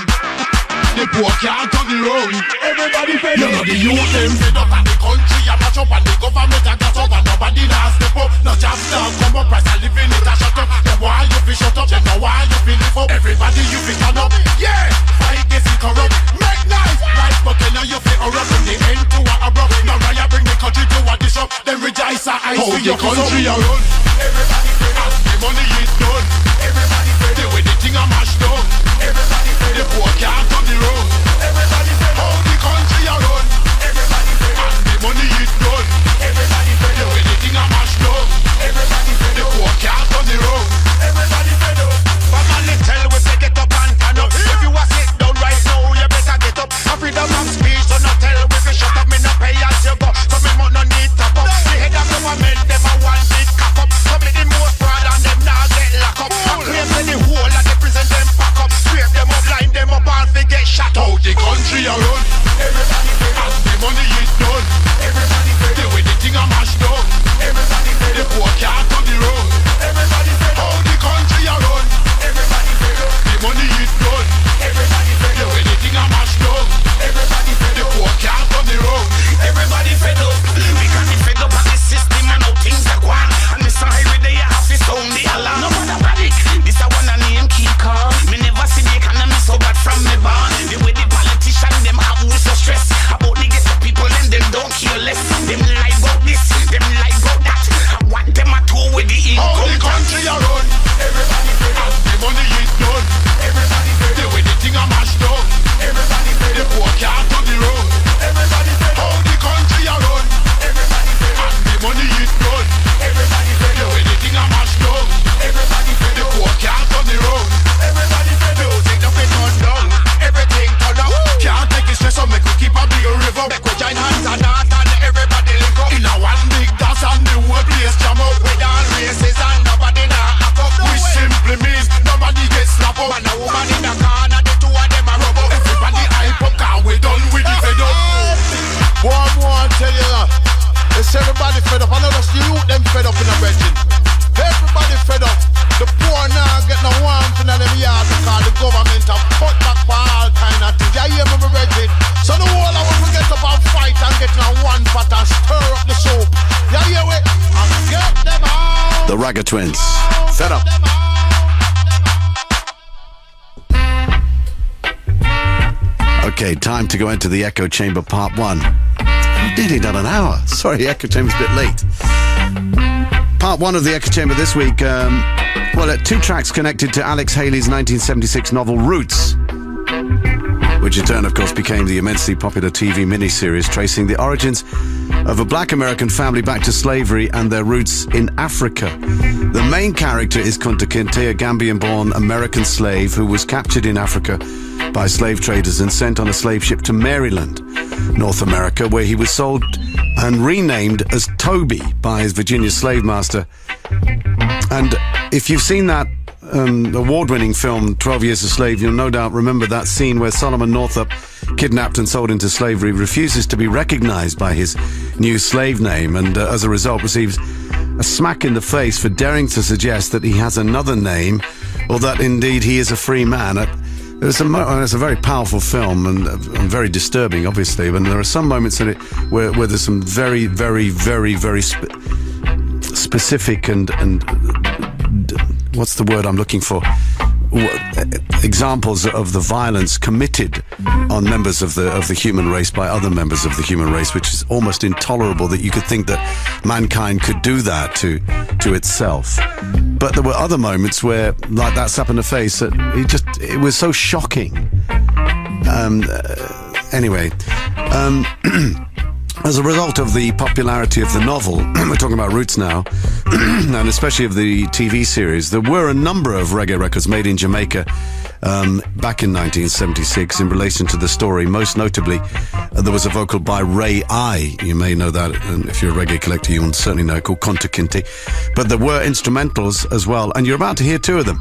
the poor can't turn the road. Everybody fed up. You know the youth them fed up, and the country a mash up, and the government a gas up, and nobody now step up. No jobs now come up, price a living it a shut up. Then why you fi shut up? Then now why you fi live up? Everybody you fi turn up. Yeah, fight this is corrupt. Make nice, right? But then now you fi corrupt. From the end to a abrupt. Now Raya bring the country to a dish up. Then rejoice our eyes for your country a run. Everybody fed up. The money is done. Everybody fed up. The way the thing a mash down. Everybody fed up. The poor can't turn the road. Everybody fed up. How the country a run. Everybody fed up. The money is done. Everybody fed up. The way the thing a mash down. Everybody fed up. The poor can't turn the road. Everybody fed up. But man, they tell we say get up and stand up. If you a sit down right now, you better get up. A freedom of speech, so not tell we fi shut up. Me not pay as you go, so me must not need top up. The head of government, them a want it cock up. So me the most fraud and them now get lock up. And claim to the whole of the prison them pack up. Scrape them up, line them up, and fi get shot out. The country a run. Everybody fed up. The money is done. Everybody fed up. The way the thing a mash down. Everybody fed up. The poor can't turn the road. Everybody fed up. How the country a run. Everybody fed up. The money is done. Everybody fed up. The way the thing a mash down. Everybody fed up. The poor can't turn the road. Everybody fed up. We can't be fed up at the system and how things are going. And this every day I have to sound the alarm. No matter what it, this I want a name keep calm. Me never see the economy so bad from me born. The way the politicians them have we so stress about the ghetto people and them don't care less. Them lie about this, them lie about that. I want them a tour with the income. How the country a run. Everybody fed up. The money is done. Everybody fed up. The way the thing a mash down. Everybody fed up. The poor can't turn the road. Everybody fed up. How the country a run. Everybody fed up. The money is done. Everybody fed up. The way the thing a mash down. Everybody fed up. The poor can't turn the road. Everybody fed up. Music don't be turned down. Everything turn up. Can't take it stress up. Make we keep a big river. Make we join hands and heart and everybody link up. In a one big dance and the whole place jam up. With all races and nobody now hack up. Which simply means nobody gets snap up. And a woman in the corner, the two of them are rub up. Everybody hype up, cause we done with the fed up. One more, tell you that. It's everybody fed up. I know that's the youth them fed up in a region. Everybody fed up. The poor now get no warmth in them yard because the government have cut back for all kind of things. You hear me, my brethren? So the whole of us will get up and fight and get in one pot and stir up the soup. You hear me? And get them out. The Ragga Twins. Fed up. Okay, time to go into the Echo Chamber Part 1. We've nearly done an hour. Sorry, Echo Chamber's a bit late. Part 1 of the Echo Chamber this week, two tracks connected to Alex Haley's 1976 novel Roots, which in turn, of course, became the immensely popular TV miniseries tracing the origins of a black American family back to slavery and their roots in Africa. The main character is Kunta Kinte, a Gambian-born American slave who was captured in Africa by slave traders and sent on a slave ship to Maryland, North America, where he was sold and renamed as Toby by his Virginia slave master. And if you've seen that award-winning film 12 Years a Slave, you'll no doubt remember that scene where Solomon Northup kidnapped and sold into slavery, refuses to be recognized by his new slave name, and as a result receives a smack in the face for daring to suggest that he has another name, or that indeed he is a free man. It's a very powerful film and very disturbing, obviously, and there are some moments in it where there's some very, very, very, very specific and what's the word I'm looking for? Examples of the violence committed on members of the human race by other members of the human race, which is almost intolerable that you could think that mankind could do that to itself. But there were other moments where, like that slap in the face, that it was so shocking. Anyway, as a result of the popularity of the novel, we're talking about Roots now, and especially of the TV series, there were a number of reggae records made in Jamaica back in 1976 in relation to the story. Most notably, there was a vocal by Ray I. You may know that, and if you're a reggae collector, you will certainly know it, called Kunta Kinte. But there were instrumentals as well, and you're about to hear two of them.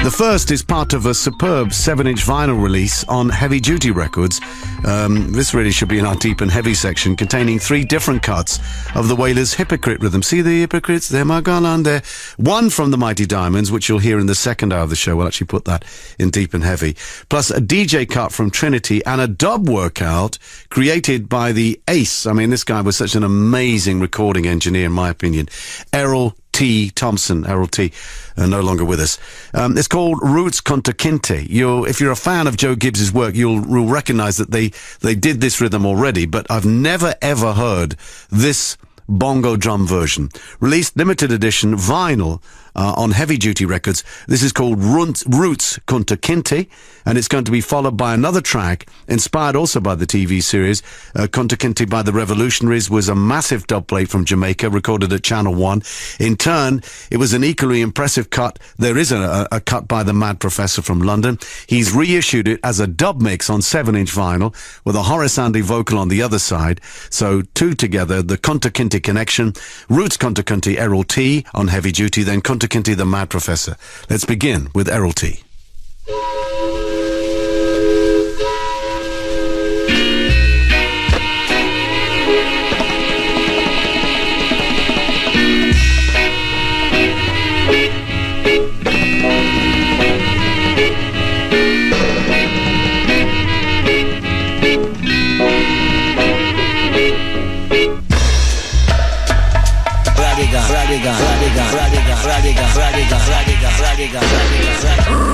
The first is part of a superb 7-inch vinyl release on Heavy Duty Records. This really should be in our Deep and Heavy section, containing 3 different cuts of the Wailers' Hypocrite rhythm. See the Hypocrites? They're my gun on there. One from the Mighty Diamonds, which you'll hear in the second hour of the show. We'll actually put that in Deep and Heavy. Plus a DJ cut from Trinity and a dub workout created by the ace. I mean, this guy was such an amazing recording engineer, in my opinion. Errol T. Thompson, Errol T, no longer with us. It's called Roots Kunta Kinte. If you're a fan of Joe Gibbs's work, you'll recognize that they did this rhythm already, but I've never ever heard this bongo drum version. Released limited edition vinyl on Heavy Duty Records. This is called Roots Kunta Kinte, and it's going to be followed by another track inspired also by the TV series. Kunta Kinte by the Revolutionaries was a massive dubplate from Jamaica recorded at Channel 1. In turn, it was an equally impressive cut. There is a cut by the Mad Professor from London. He's reissued it as a dub mix on 7-inch vinyl with a Horace Andy vocal on the other side. So 2 together, the Kunta Kinte connection. Roots Kunta Kinte, Errol T on Heavy Duty, then Kunta Kinte, the Mad Professor. Let's begin with Errol T.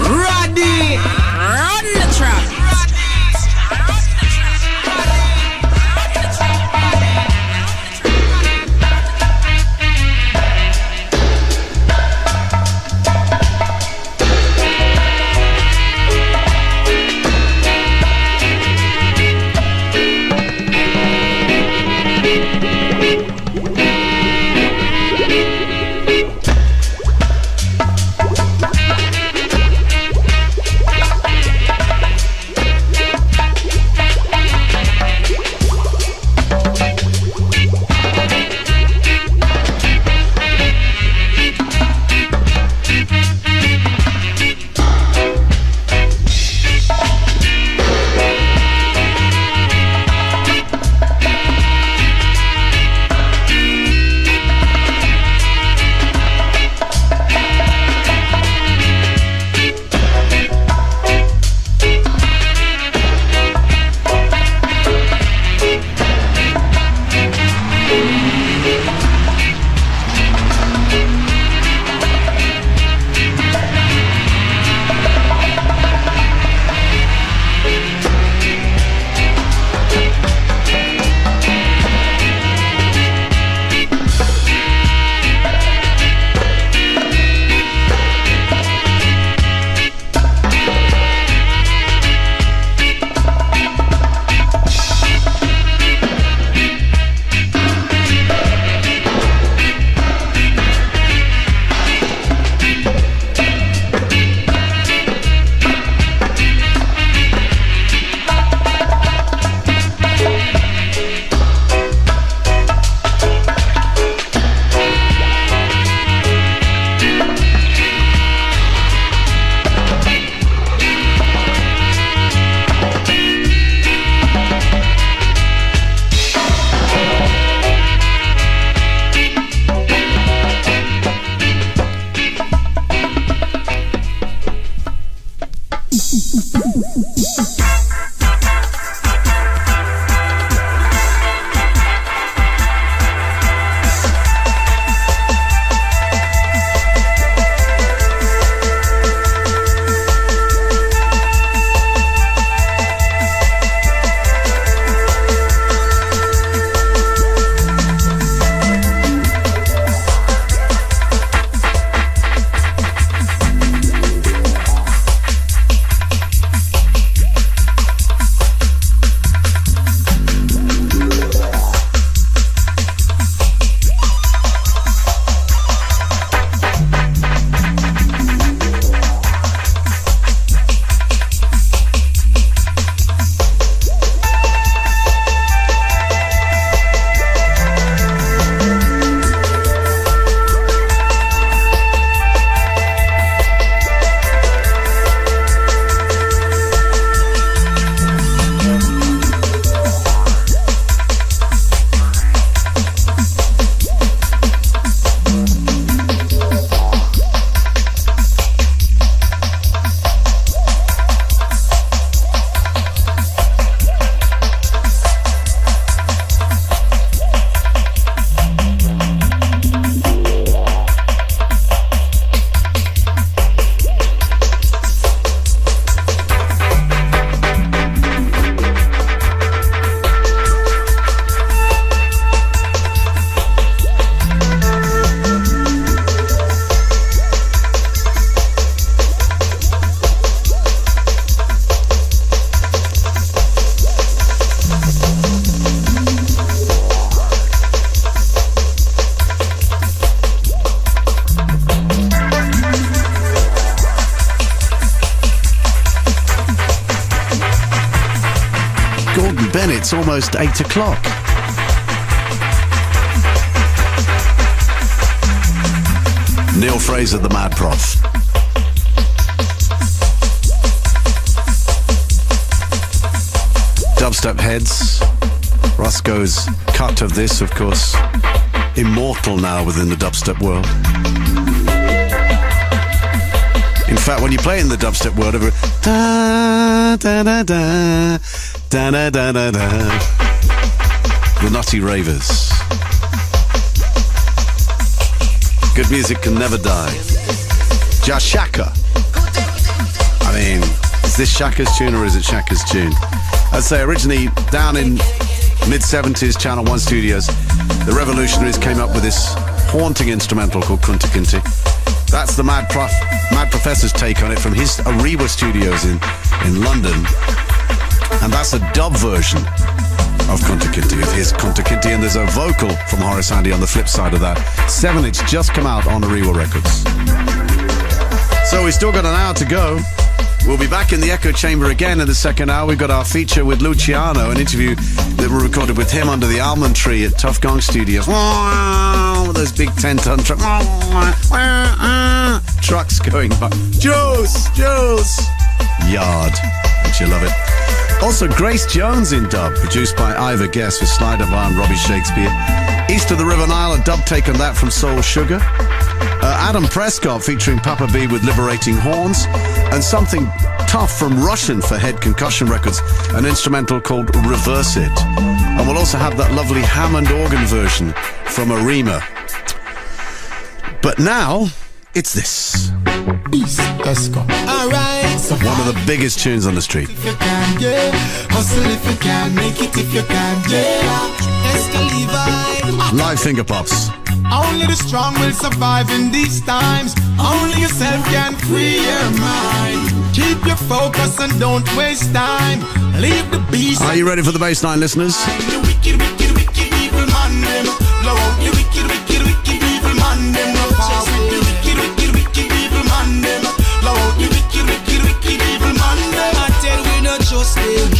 Roddy, run the track. It's almost 8 o'clock. Neil Fraser, the Mad Prof. Dubstep heads. Roscoe's cut of this, of course, immortal now within the dubstep world. In fact, when you play in the dubstep world, over da da da da da da da da da, the Nutty Ravers. Good music can never die. Just Shaka. I mean, is this Shaka's tune or is it Shaka's tune? I'd say originally down in mid-70s Channel 1 studios, the Revolutionaries came up with this haunting instrumental called Kunta Kinte. That's the Mad Professor's take on it from his Ariwa studios in London. And that's a dub version of Kunta Kinte, of his Kunta Kinte, and there's a vocal from Horace Andy on the flip side of that. 7-inch just come out on Ariwa Records. So we've still got an hour to go. We'll be back in the Echo Chamber again in the second hour. We've got our feature with Luciano, an interview that we recorded with him under the almond tree at Tough Gong Studios. With those big 10-ton trucks going by. Juice! Yard. Don't you love it? Also, Grace Jones in dub, produced by Ivor Guest with Slider Bar and Robbie Shakespeare. East of the River Nile, a dub take on that from Soul Sugar. Adam Prescott featuring Papa B with Liberating Horns. And something tough from Russian for Head Concussion Records, an instrumental called Reverse It. And we'll also have that lovely Hammond organ version from Arima. But now, it's this. Let's go. Alright. So one of the biggest tunes on the street. If you can, yeah. Hustle if you can, make it if you can, yeah. Live finger pops. Only the strong will survive in these times. Only yourself can free your mind. Keep your focus and don't waste time. Leave the beast. Are you ready for the bassline, listeners? The wicked, wicked, wicked evil man them. Blow out the wicked, wicked, wicked evil man them. No power with the wicked, wicked, wicked evil man them. Blow out the wicked, wicked, wicked evil man them. I tell we not trust them.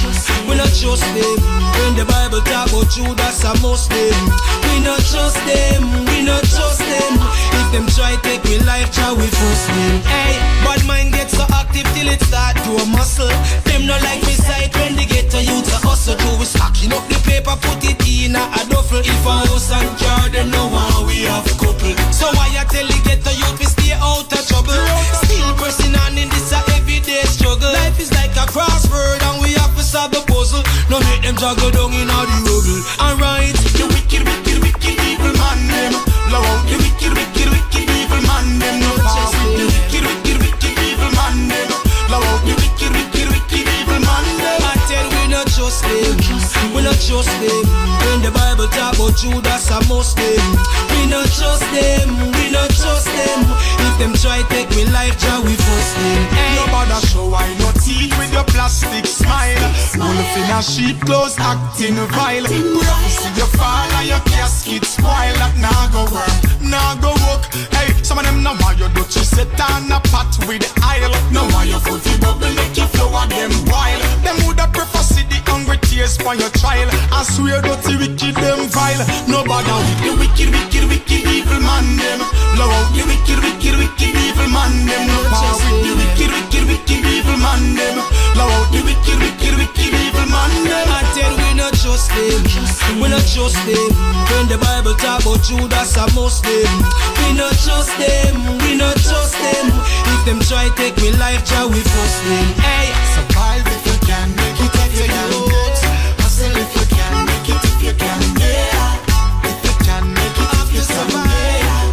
We not trust them. When the Bible talk about Judas and Muslim, we not trust them. We not trust them. If them try take me life, try we force them. Hey, bad mind get so active till it start to a muscle. Them not like me sight when they get to youth to hustle. Do we stacking up the paper, put it in a duffel. If a house and car, then no one we have couple. So why I tell you get to youth, we stay out of trouble. Still pressing on in this a everyday struggle. Life is like a crossword and we have to solve the puzzle. No make them juggle down in all the rubble. Alright, the wicked, wicked, wicked evil man them. Blow out the wicked, wicked, wicked evil man them. No power with the wicked, wicked, wicked evil man them. Blow out the wicked, wicked, wicked evil man them. I tell we not trust them. We not trust them. When the Bible talk about Judas and Muslim, we not trust them. We not trust them. If them try take me life, try we force them. Hey. No bother show I no teeth with your plastic smile. Wolf in a sheep clothes acting vile. Brother see you fall and your casket spoil. That nah go work, nah go walk. Hey, some of them know why you do you sit on a pot with aisle. No why you foot you bubble make you flow at them wild. Them woulda prefer see the hungry tears for your child. I swear dirty wicked them vile. No bother with the wicked, wicked, wicked evil man them. Blow out the wicked, wicked, wicked evil man them. No power with the wicked, wicked, wicked evil man them. Blow out the wicked, wicked, wicked evil man them. I tell we not trust them. We not trust them. When the Bible talk about Judas and Muslim, we not trust them. We not trust them. If them try take me life, try we force them. Hey, survive if you can, make it if you can. Hustle if you can, make it if you can. Yeah, if you can, make it if you can.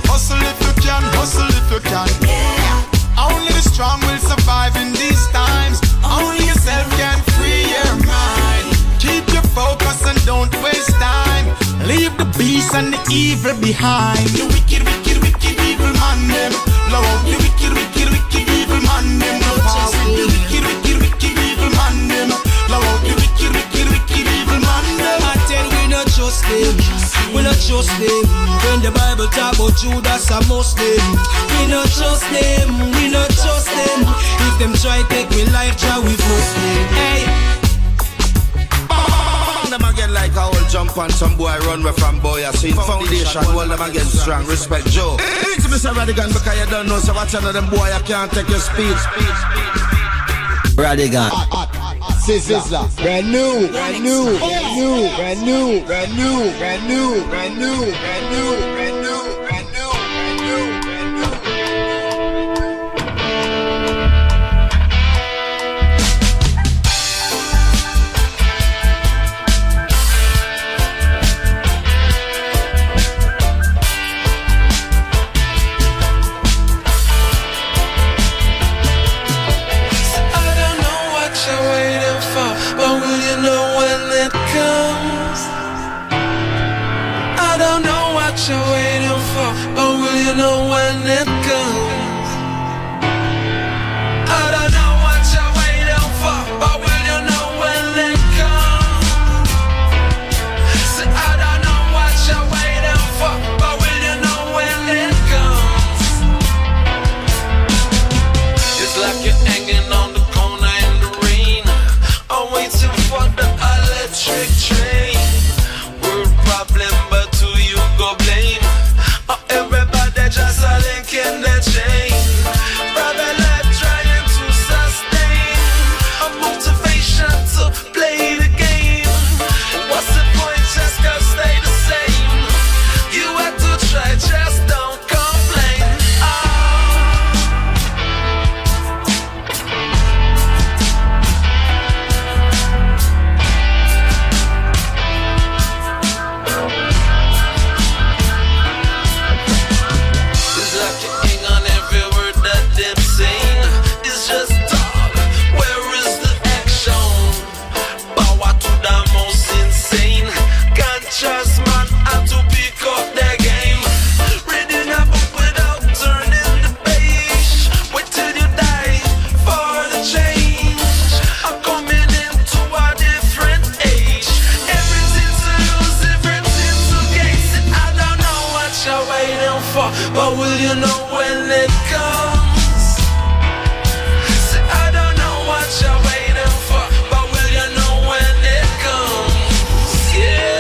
Hustle if you can, hustle if you can. Yeah, only the strong will survive in these times. Only yourself can free your mind. Keep your focus and don't waste time. Leave the beast and the evil behind. The wicked, wicked, wicked evil man them. Blow out the wicked, wicked, wicked evil man them. No power with the wicked, wicked, wicked evil man them. Blow out the wicked, wicked, wicked evil man them. I tell we not trust them. We not trust them. When the Bible talk about Judas and Muslim, we not trust them. We not trust them. If them try take me life, try we force them. Hey. them again like a old jump on some boy run way from boy. I see foundation, hold them again strong. Respect Joe. It's Mr. Rodigan because you don't know. So watch another them boy, I can't take your speed. Rodigan. Sizzler. Brand new, brand new, brand new, brand new, brand new, brand new, brand new, brand new, brand new, brand new, brand new, brand new. You're waiting for, but will you know when it comes? I don't know what you're waiting for, but will you know when it comes? Say, I don't know what you're waiting for, but will you know when it comes? It's like you're hanging on the corner in the rain. I'm waiting for the electric train. World problem, but to you go blame. Everybody just a link in the chain. Private life trying to sustain a motivation to play the game. What's the point? Just go stay the same. You have to try, just don't complain. But will you know when it comes? Say, I don't know what you're waiting for, but will you know when it comes? Yeah.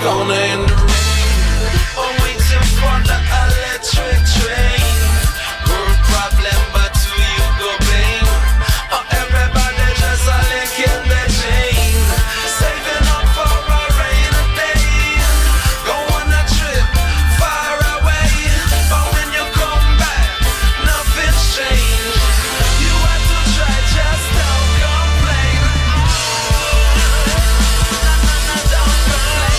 Gonna in the rain. I'm waiting for the electric train. World problem, but to you go blame. Everybody just a link in the chain. Saving up for a rainy day. Go on a trip far away, but when you come back, nothing's changed. You have to try, just don't complain. Don't complain.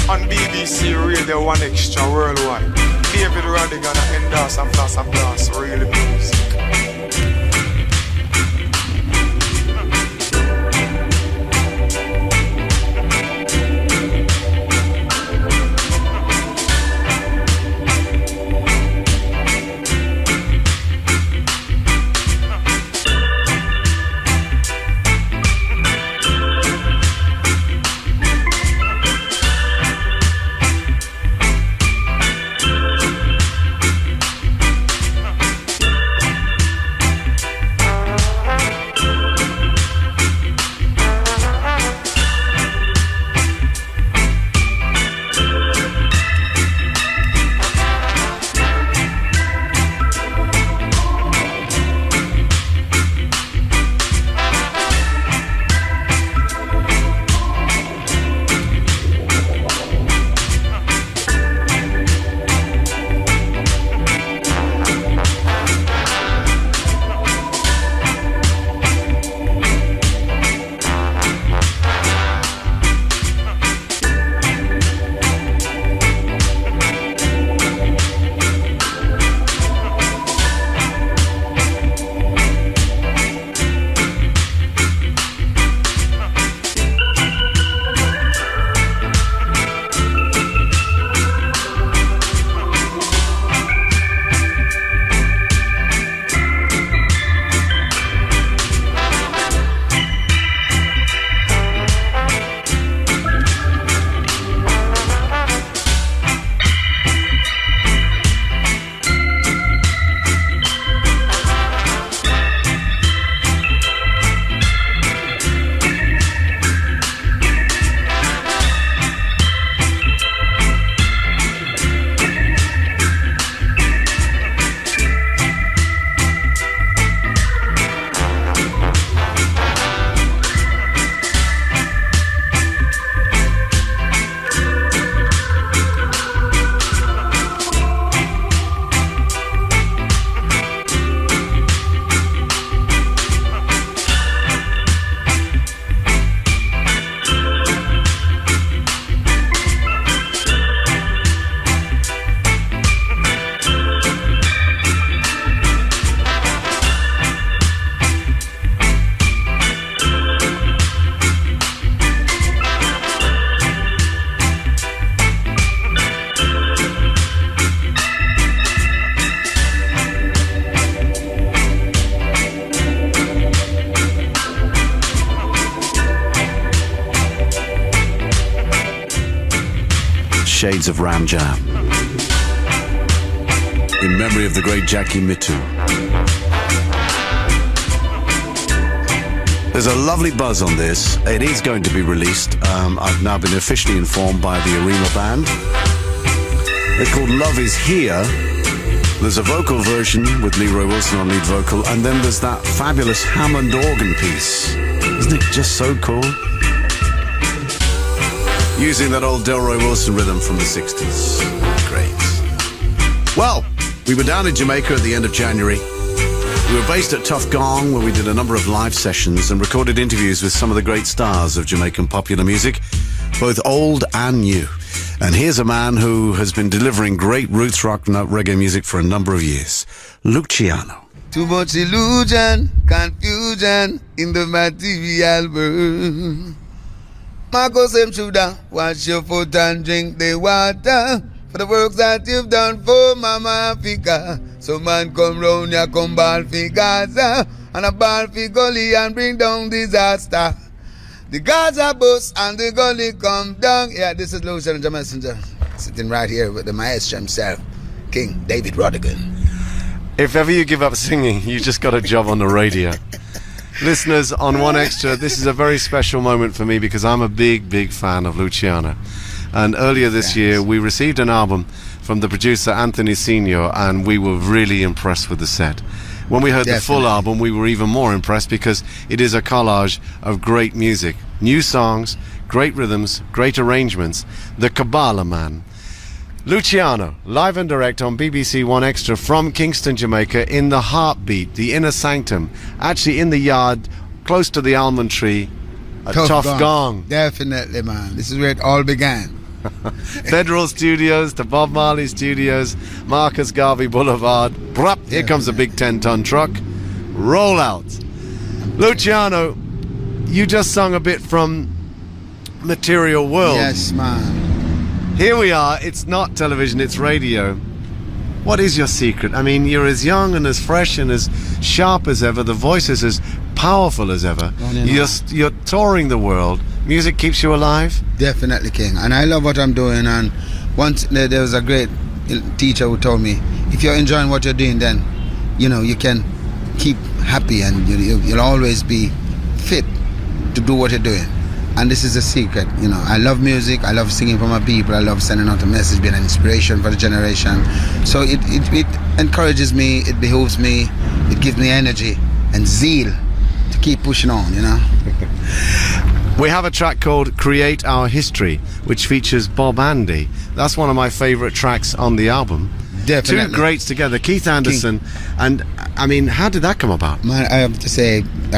On BBC Radio 1 Extra Worldwide. David Rodigan and endorse and blast real music. shades of Ram Jam. In memory of the great Jackie Mittoo. There's a lovely buzz on this. It is going to be released. I've now been officially informed by the Arima Band. It's called Love Is Here. There's a vocal version with Leroy Wilson on lead vocal, and then there's that fabulous Hammond organ piece. Isn't it just so cool? Using that old Delroy Wilson rhythm from the 60s. Great. Well, we were down in Jamaica at the end of January. We were based at Tough Gong, where we did a number of live sessions and recorded interviews with some of the great stars of Jamaican popular music, both old and new. And here's a man who has been delivering great roots rock and reggae music for a number of years, Luciano. Too much illusion, confusion in the material world. Marcos M. Shuda, wash your foot and drink the water for the works that you've done for Mama Africa. So man come round ya, come ball fi Gaza, and a ball fi Gully and bring down disaster. The Gaza bus and the Gully come down. Yeah, this is Luciano the Messenger, sitting right here with the maestro himself, King David Rodigan. If ever you give up singing, you just got a job on the radio. Listeners, on One Extra, this is a very special moment for me because I'm a big, big fan of Luciano. And earlier this year, we received an album from the producer Anthony Senior, and we were really impressed with the set. When we heard the full album, we were even more impressed because it is a collage of great music, new songs, great rhythms, great arrangements. The Kabbalah Man. Luciano, live and direct on BBC One Extra from Kingston, Jamaica, in the heartbeat, the inner sanctum, actually in the yard, close to the almond tree, at Tough Gong. Definitely, man. This is where it all began. Federal Studios to Bob Marley Studios, Marcus Garvey Boulevard. Brup, here comes a big 10-ton truck. Roll out. Luciano, you just sung a bit from Material World. Yes, man. Here we are. It's not television, it's radio. What is your secret? I mean, you're as young and as fresh and as sharp as ever. The voice is as powerful as ever. You're touring the world. Music keeps you alive? Definitely, King. And I love what I'm doing. And once there was a great teacher who told me, if you're enjoying what you're doing, then, you can keep happy and you'll always be fit to do what you're doing. And this is a secret, I love music, I love singing for my people, I love sending out a message, being an inspiration for the generation. So it encourages me, it behooves me, it gives me energy and zeal to keep pushing on, We have a track called Create Our History, which features Bob Andy. That's one of my favourite tracks on the album. Definitely. Two greats together, Keith Anderson, and I mean, how did that come about? Man, I have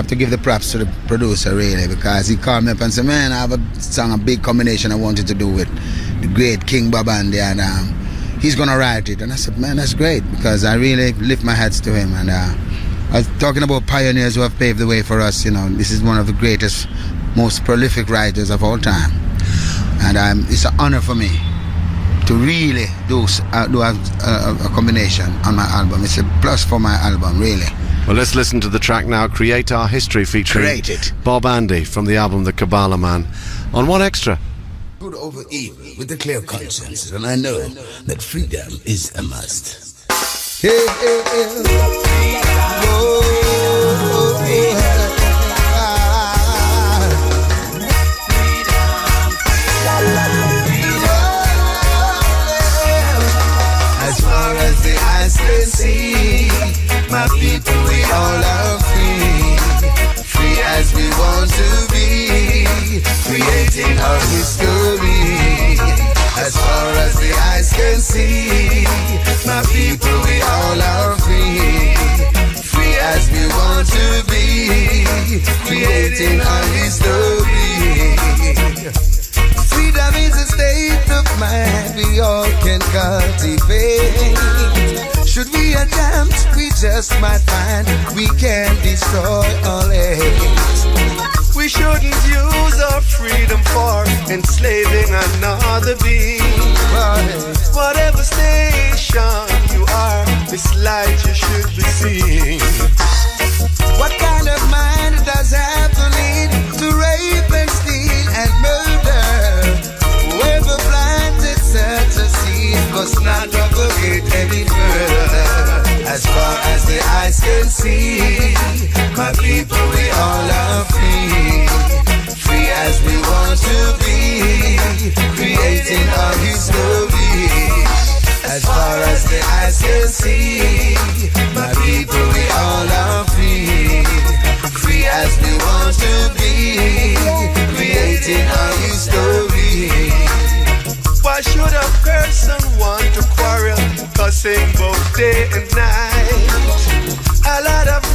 to give the props to the producer, really, because he called me up and said, man, I have a big combination I wanted to do with the great King Bob Andy, and he's going to write it. And I said, man, that's great, because I really lift my hats to him. And I was talking about pioneers who have paved the way for us. This is one of the greatest, most prolific writers of all time. And it's an honor for me to really do a combination on my album. It's a plus for my album, really. Well, let's listen to the track now, Create Our History, featuring Bob Andy from the album The Kabbalah Man, on One Extra. Good over evil with a clear conscience, and I know that freedom is a must. Hey, hey, hey. As far as the eyes can see, my people, we all are free, free as we want to be, creating our history. As far as the eyes can see, my people, we all are free, free as we want to be, creating our history. Freedom is a state of mind we all can cultivate. Should we attempt, we just might find we can destroy all hate. We shouldn't use our freedom for enslaving another being. Whatever station you are, this light you should be seeing. What kind of mind does have the need to rape and steal and murder? Whoever blinds itself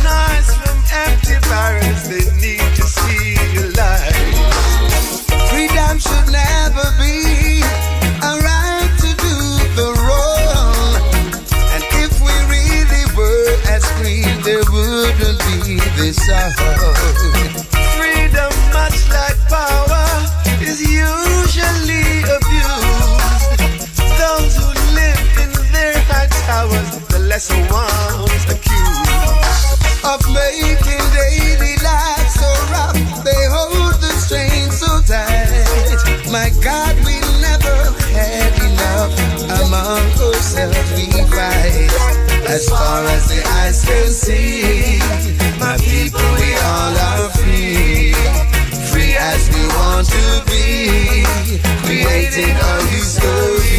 organize from empty barrels, they need to see your light. Freedom should never be a right to do the wrong. And if we really were as free, there wouldn't be this sorrow. Freedom, much like power, is usually abused. Those who live in their high towers, the lesser ones accused of making daily life so rough. They hold the strain so tight. My God, we never had enough. Among ourselves we fight. As far as the eyes can see, my people, we all are free. Free as we want to be, creating a history.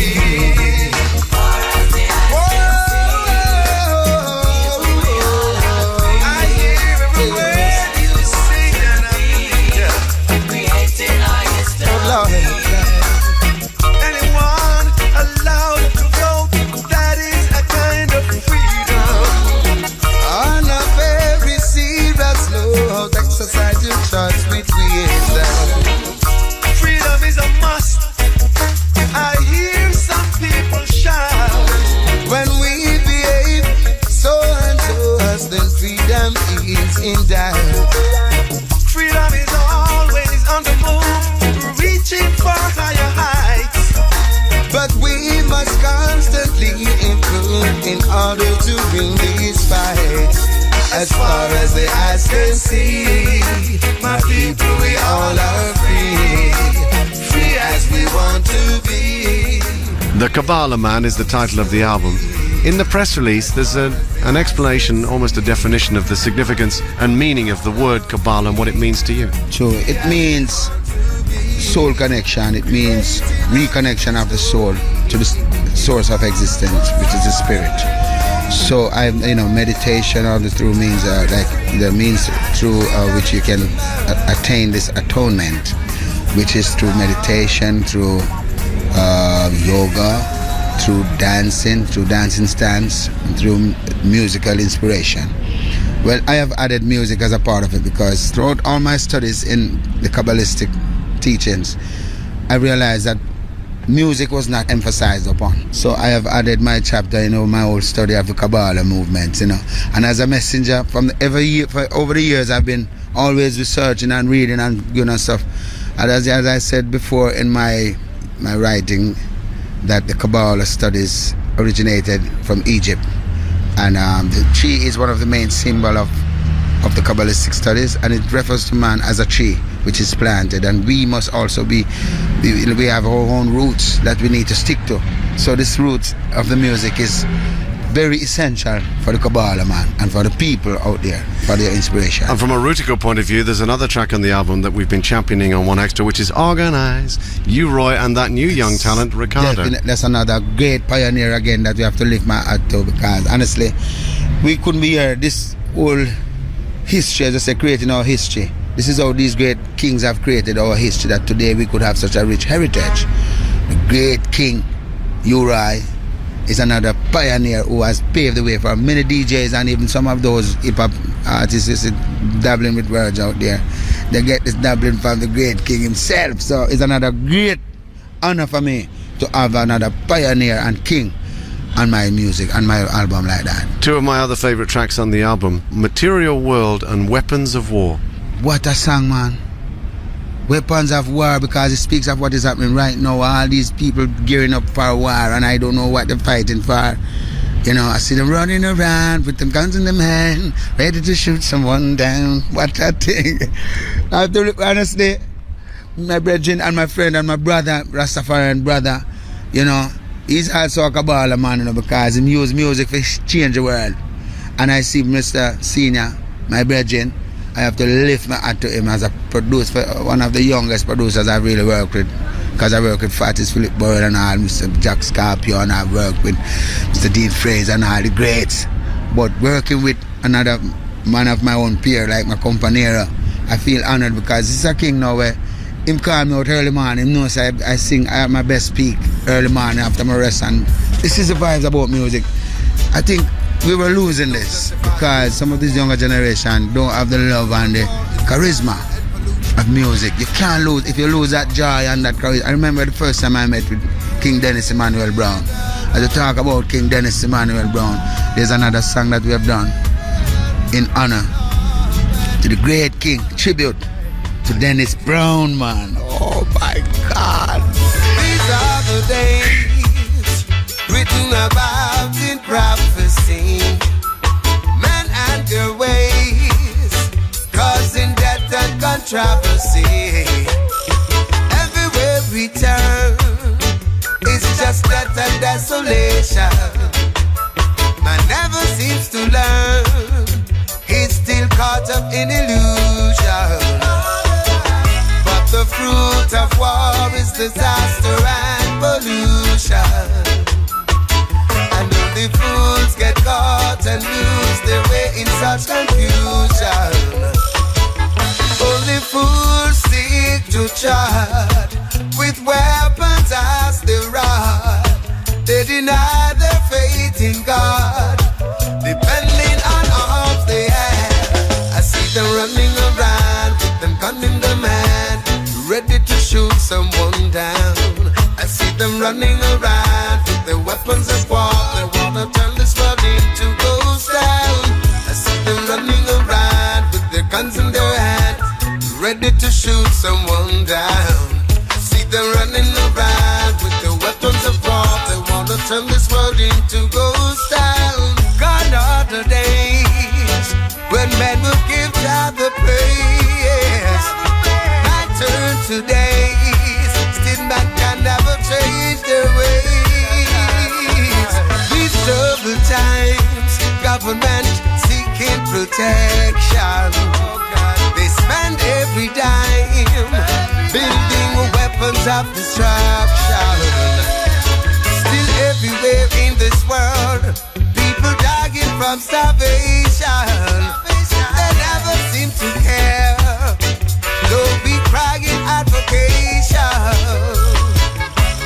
Anyone allowed to vote, that is a kind of freedom. On a very serious note, exercise your choice with wisdom. Freedom is a must. I hear some people shout. When we behave so unto us, then freedom is in doubt. Freedom is always on the move, reaching for higher heights. But we must constantly improve in order to win this fight. As far as the eyes can see, my people, we all are free. Free as we want to be. The Kabbalah Man is the title of the album. In the press release, there's an explanation, almost a definition of the significance and meaning of the word Kabbalah and what it means to you. Sure, it means soul connection. It means reconnection of the soul to the source of existence, which is the spirit. So meditation all the through means like the means through which you can attain this atonement, which is through meditation, through yoga, through dancing stance, and through musical inspiration. Well, I have added music as a part of it because throughout all my studies in the Kabbalistic teachings, I realized that music was not emphasized upon. So I have added my chapter, my whole study of the Kabbalah movement, And as a messenger, for over the years, I've been always researching and reading and stuff. And as I said before in my writing, that the Kabbalah studies originated from Egypt. And the tree is one of the main symbols of the Kabbalistic studies, and it refers to man as a tree which is planted, and we must also we have our own roots that we need to stick to. So this root of the music is very essential for the Kabbalah man and for the people out there for their inspiration. And from a Rodigan point of view, there's another track on the album that we've been championing on One Extra, which is Organize, You, Roy, and that new young talent, Ricardo. Definitely, that's another great pioneer again that we have to lift my hat to, because honestly, we couldn't be here. This whole history, as I say, creating our history. This is how these great kings have created our history, that today we could have such a rich heritage. The great king, Uri, is another pioneer who has paved the way for many DJs and even some of those hip-hop artists dabbling with words out there. They get this dabbling from the great king himself. So it's another great honor for me to have another pioneer and king on my music, on my album like that. Two of my other favorite tracks on the album, Material World and Weapons of War. What a song, man. Weapons of war, because it speaks of what is happening right now. All these people gearing up for war, and I don't know what they're fighting for. I see them running around with them guns in them hand, ready to shoot someone down. What a thing. I have to look, honestly, my brethren and my friend and my brother, Rastafarian brother, he's also a Kabbalah man, because he uses music for change the world. And I see Mr. Senior, my brethren, I have to lift my hat to him as a producer, one of the youngest producers I've really worked with, because I work with Fatis Philip Boyle and all, Mr. Jack Scorpio, and I've worked with Mr. Dean Fraser and all the greats. But working with another man of my own peer, like my compañero, I feel honored, because this is a king now where him call me out early morning. Him knows I have my best peak early morning after my rest, and this is the vibes about music. I think we were losing this because some of this younger generation don't have the love and the charisma of music. You can't lose. If you lose that joy and that charisma. I remember the first time I met with King Dennis Emmanuel Brown. As you talk about King Dennis Emmanuel Brown, there's another song that we have done in honor to the great king, tribute to Dennis Brown, man. Oh my God. These are the days written about in prophecy. Man and their ways, causing death and controversy. Everywhere we turn, it's just death and desolation. Man never seems to learn. He's still caught up in illusion. But the fruit of war is disaster and pollution. And only fools get caught and lose their way in such confusion. Only fools seek to chart with weapons as they rod. They deny their faith in God, depending on arms they have. I see them running around with them gun in the hand, ready to shoot someone down. I see them running around with their weapons of war. They wanna turn this world into ghost town. I see them running around with their guns in their hand, ready to shoot someone down. I see them running around with their weapons of war. They wanna turn this world into ghost town. Gone are the days when men will give God the praise. My turn today, still man can never change their ways. These troubled times, government seeking protection. They spend every dime building weapons of destruction. Still everywhere in this world, people dying from starvation. They never seem to care. Don't be crying advocation.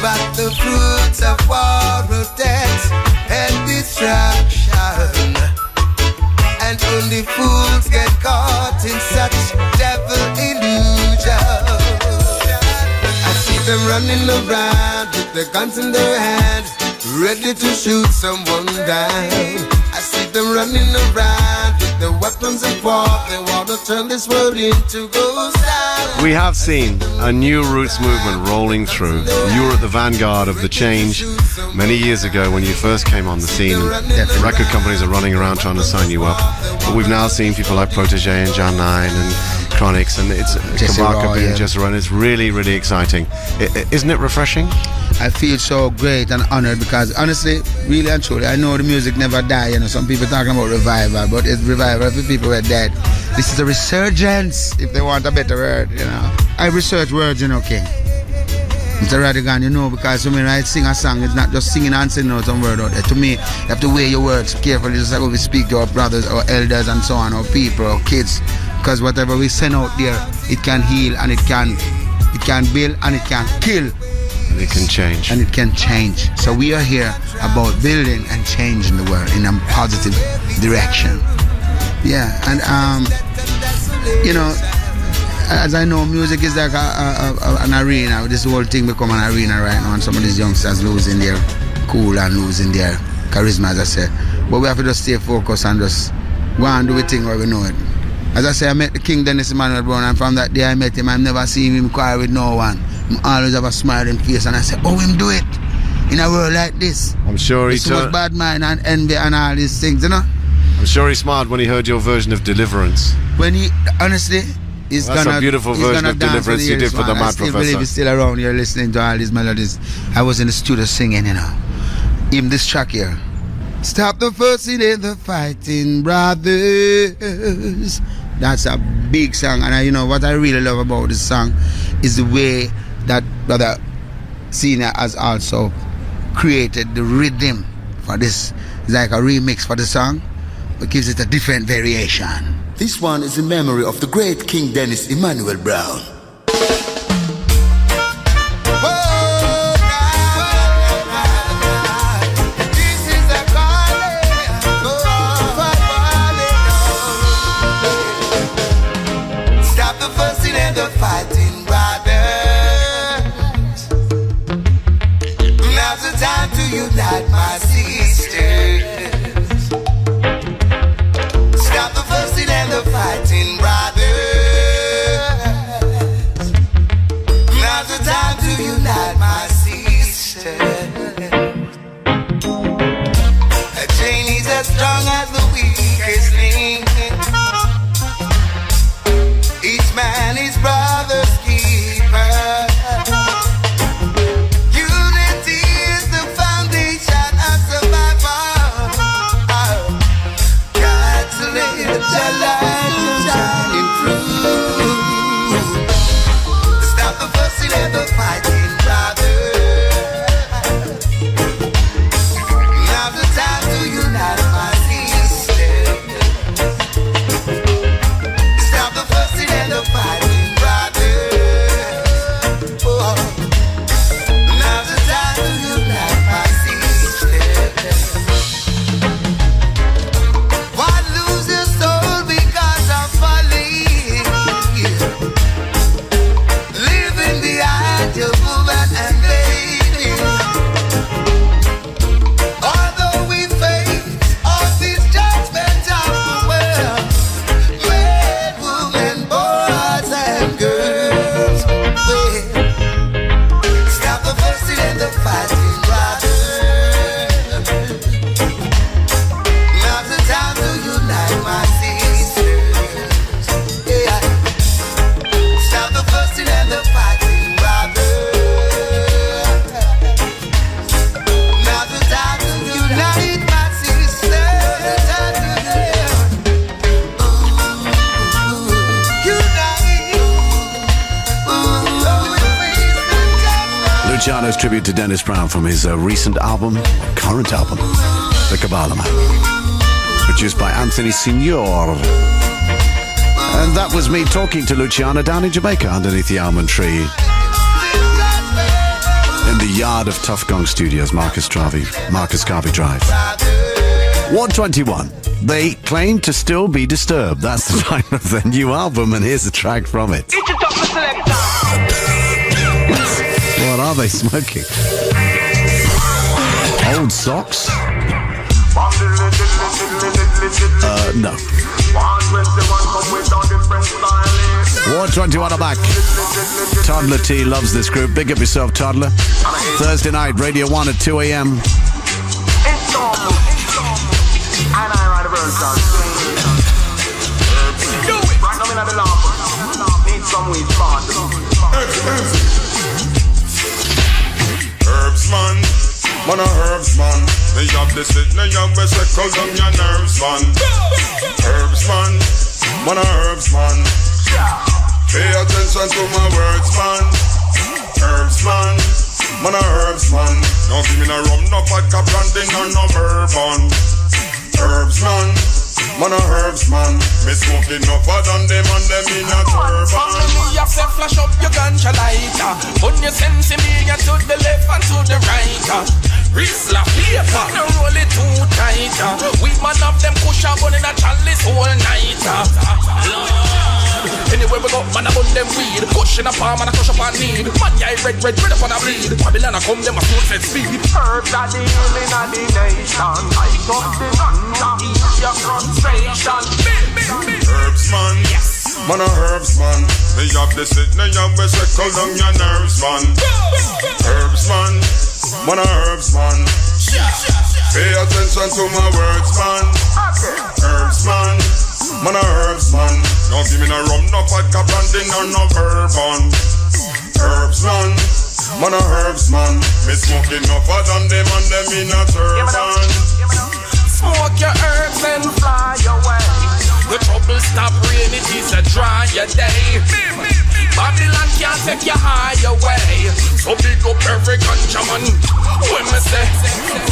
But the fruits of war are death and destruction. And only fools get caught in such devil illusion. I see them running around with their guns in their hands, ready to shoot someone down. I see them running around with their weapons of war. They want to turn this world into ghost town. We have seen a new roots movement rolling through. You were at the vanguard of the change many years ago when you first came on the scene. Record companies are running around trying to sign you up. But we've now seen people like Protégé and John 9 and Chronics, and it's Kabaka and Jesse Roy, and it's really, really exciting. Isn't it refreshing? I feel so great and honored because honestly, really and truly, I know the music never died. You know, some people talking about revival, but it's revival if the people were dead. This is a resurgence, if they want a better word, you know. I research words, you know, King. Mr. Rodigan, you know, because when I sing a song, it's not just singing and singing out some word out there. To me, you have to weigh your words carefully, just like when we speak to our brothers or elders and so on, or people or kids. Because whatever we send out there, it can heal and it can build and it can kill. And it can change. And it can change. So we are here about building and changing the world in a positive direction. Yeah, and you know, as I know, music is like an arena. This whole thing become an arena right now, and some of these youngsters losing their cool and losing their charisma, as I said. But we have to just stay focused and just go and do the thing where we know it. As I say, I met the King Dennis Emmanuel Brown, and from that day I met him, I've never seen him quarrel with no one. I always have a smiling face, and I say, oh, him do it in a world like this. I'm sure he so much bad mind and envy and all these things, you know. I'm sure he smiled when he heard your version of Deliverance. When he, honestly, he's that's gonna, a beautiful version of Deliverance you did for the Mad Professor. I believe he's still around here listening to all these melodies. I was in the studio singing, you know. Even this track here. Stop the fussing and the fighting, brothers. That's a big song, and you know what I really love about this song is the way that Brother Senior has also created the rhythm for this. It's like a remix for the song, but gives it a different variation. This one is in memory of the great King Dennis Emmanuel Brown. This is a calling. fighting brothers. Now's the time to unite, my sisters. A chain is as strong as the weakest link. Each man is brother's keeper. Unity is the foundation of survival. God to let your light shining through. Stop the fussing and the fighting, brother. Now's the time to unite, my sisters. Stop the fussing and the fighting, brother. Oh. Now's the time to unite, my sisters. Why lose your soul because of folly? Leaving behind your woman and baby. Although we face all these judgments of the world, men, women, boys and girls, stop the fussing and the fighting, brother. Now's the time to unite, my sisters. Yeah. Stop the fussing and the fighting, brother. Now's the time to unite, my sisters. Luciano's tribute to Dennis Brown from his recent album, current album, The Kabbalah Man, produced by Anthony Signor. And that was me talking to Luciano down in Jamaica underneath the almond tree in the yard of Tough Gong Studios, Marcus Garvey Drive. 121. They claim to still be disturbed. That's the title of their new album, and here's a track from it. What are they smoking? Old socks? No. 121 are back. Toddler T loves this group. Big up yourself, Toddler. Thursday night, Radio 1 at 2 a.m. Herbs man, man a herbs man. Me have the sit, me have the circle down your nerves man. Herbs man, man a herbs man. Pay attention to my words man. Herbs man, man a herbs man. Don't give me no rum, no vodka, brandy, no bourbon. Herbs man, man a herbs man. Me smoking no for than them and them in a turban. Follow me, you say flash up your ganja lighter. Put your sense in me, you to the left and to the right. Rizla paper, no roll it too tight. We man have them push up on in a chalice all night. Anyway we go, man I bun them weed. Push in a palm and I crush up on need. Man yeah red up on a bleed. Babylon I come them a full set speed. Herbs are the healing of the nation. I got the ganja, ease your frustration. Herbs man, yes. Man a herbs man. Me have the sit, me have the circle down your nerves man. Herbs man, man a herbs man. Pay attention to my words man. Herbs man, man a herbs man. Don't give me no rum, no vodka, brandy, no bourbon. Herbs man a herbs man. Me smoking no for than them and them in a turban. Smoke your herbs and fly away. The trouble stop rain, it is a dry day. Babylon can't take you high away. So big up every ganja man. When me say,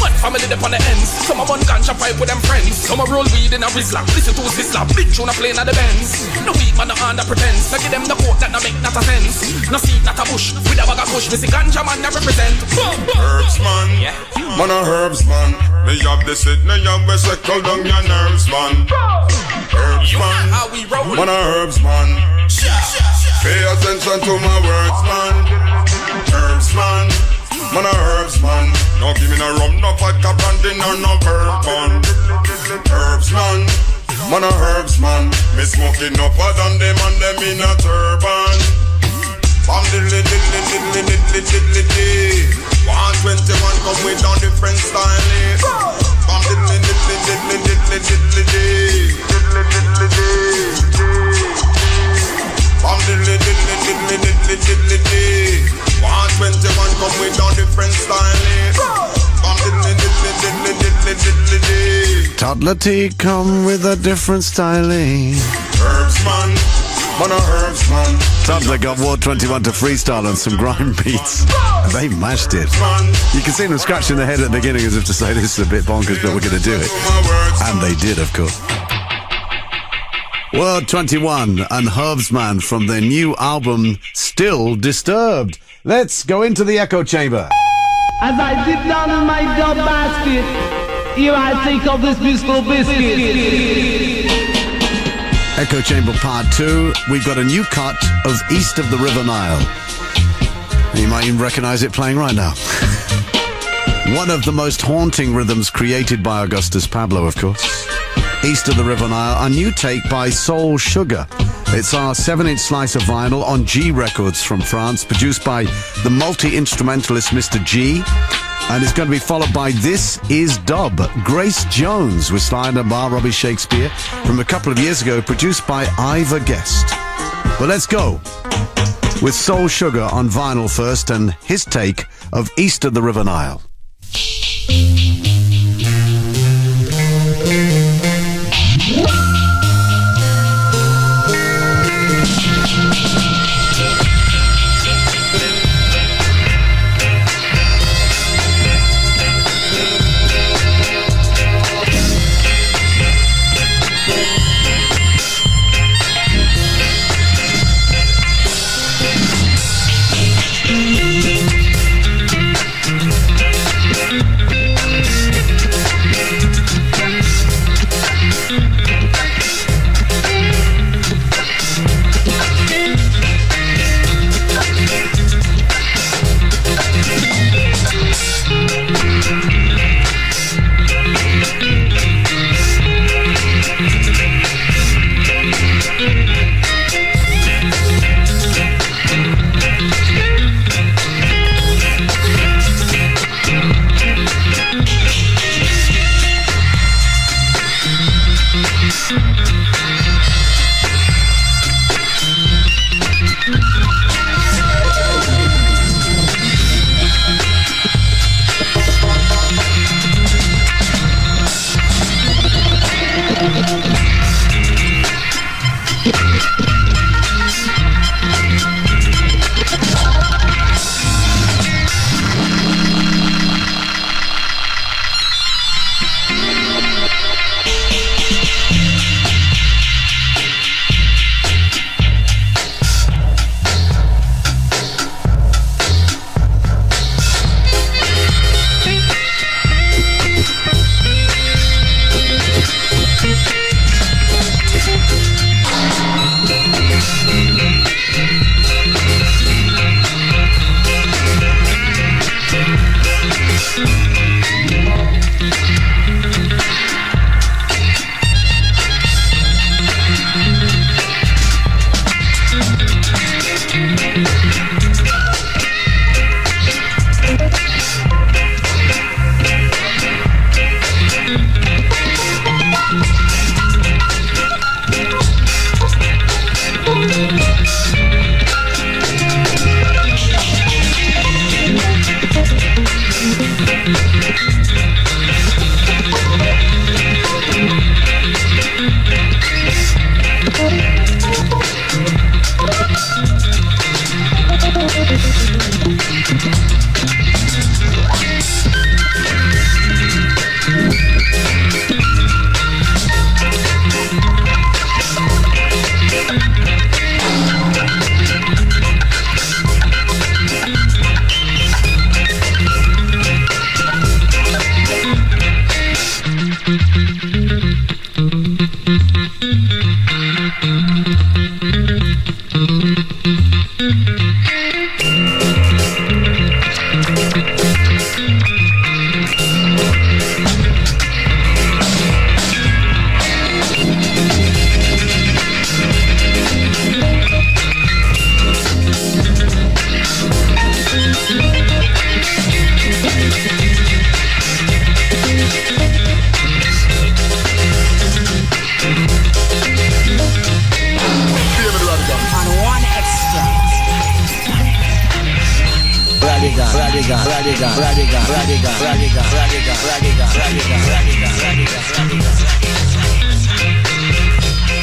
man family dip on the ends. Some a bun ganja pipe with them friends. Some a roll weed in a Rizla. Listen to Sizzla, big tune a playing at the Benz. No weed man no under pretense. I give them the quote that no make not a sense. No seed not a bush, with a bag of kush. Me see ganja man that represent. Herbs man, man a herbs man. Me have the sit, me have the circle down your nerves man. Herbs man, man a herbs man. Pay attention to my words man. Herbs man, man a herbs man. No give me no rum, no vodka, brandy, no bourbon. Herbs man, man a herbs man. Me smoking upper than them and them in a turban. Bam diddly diddly diddly diddly diddly diddly. 121 come with on different style. Bam diddly diddly diddly diddly diddly diddly. Diddly diddly diddly. Bam diddly diddly diddly diddly diddly diddly. 121 come with on different style. Bam diddly diddly diddly diddly diddly diddly. Toddler tea come with a different styling. Herbs man, man a herbs man. Toddler got Ward 21 to freestyle on some grime beats. And they mashed it. You can see them scratching their head at the beginning as if to say this is a bit bonkers, but we're going to do it. And they did, of course. Word 21 and Herbsman from their new album, Still Disturbed. Let's go into the echo chamber. As I sit down in my dub basket, here I take up this musical biscuit. Echo Chamber Part 2. We've got a new cut of East of the River Nile. You might even recognize it playing right now. One of the most haunting rhythms created by Augustus Pablo, of course. East of the River Nile, a new take by Soul Sugar. It's our 7-inch slice of vinyl on G Records from France, produced by the multi-instrumentalist Mr. G. And it's going to be followed by This Is Dub, Grace Jones with Sly and Bar Robbie Shakespeare from a couple of years ago, produced by Ivor Guest. But let's go with Soul Sugar on vinyl first and his take of East of the River Nile.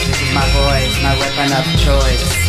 This is my voice, my weapon of choice.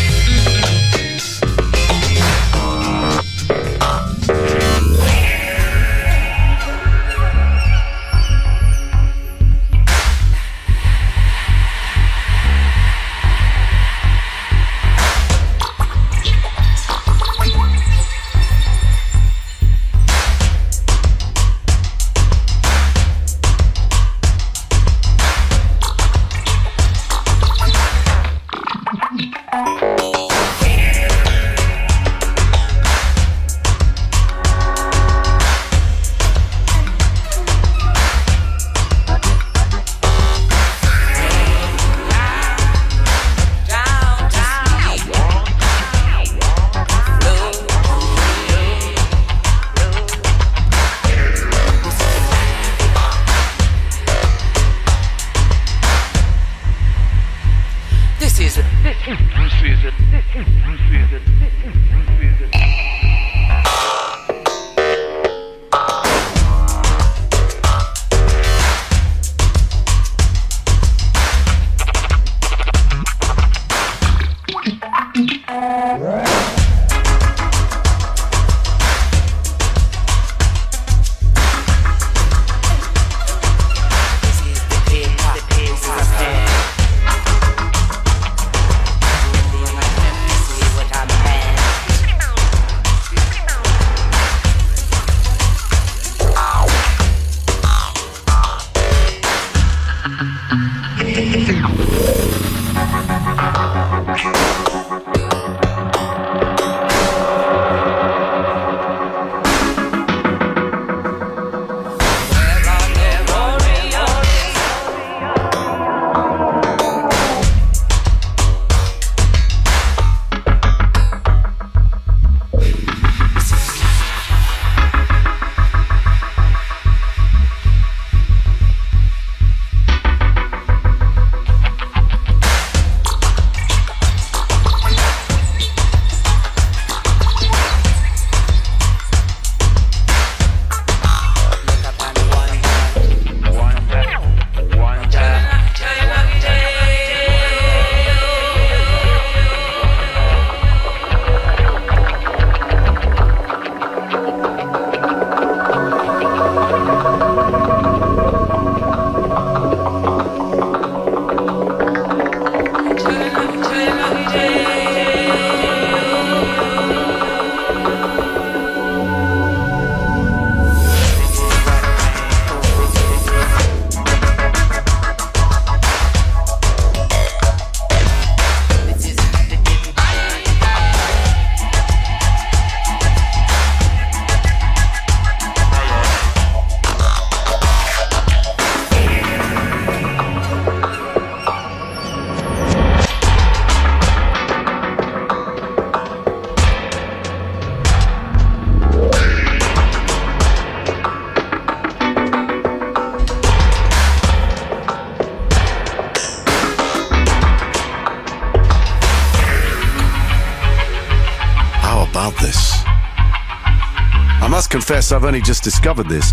Confess I've only just discovered this.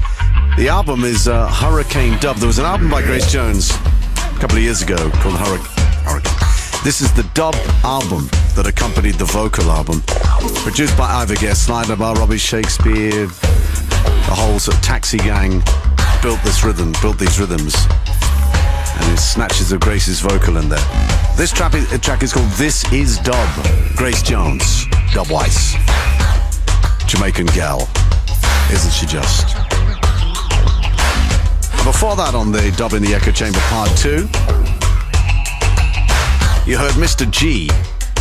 The album is Hurricane Dub. There was an album by Grace Jones a couple of years ago called Hurricane. This is the dub album that accompanied the vocal album. Produced by Ivor Guest, Slider by Robbie Shakespeare. The whole sort of Taxi gang built these rhythms. And there's snatches of Grace's vocal in there. This track is called This Is Dub. Grace Jones, Dub Weiss. Jamaican gal. Isn't she just? And before that, on the Dub in the Echo Chamber Part 2, you heard Mr. G,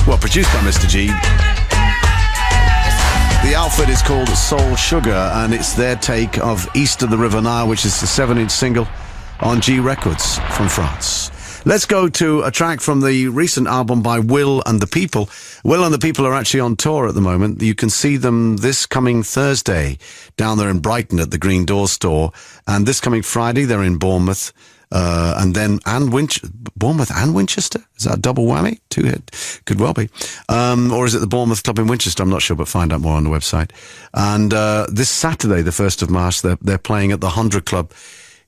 well, produced by Mr. G. The outfit is called Soul Sugar, and it's their take of East of the River Nile, which is the 7-inch single on G Records from France. Let's go to a track from the recent album by Will and the People. Will and the People are actually on tour at the moment. You can see them this coming Thursday down there in Brighton at the Green Door store. And this coming Friday, they're in Bournemouth. and then Bournemouth and Winchester? Is that a double whammy? Two hit? Could well be. Or is it the Bournemouth Club in Winchester? I'm not sure, but find out more on the website. And this Saturday, the 1st of March, they're playing at the 100 Club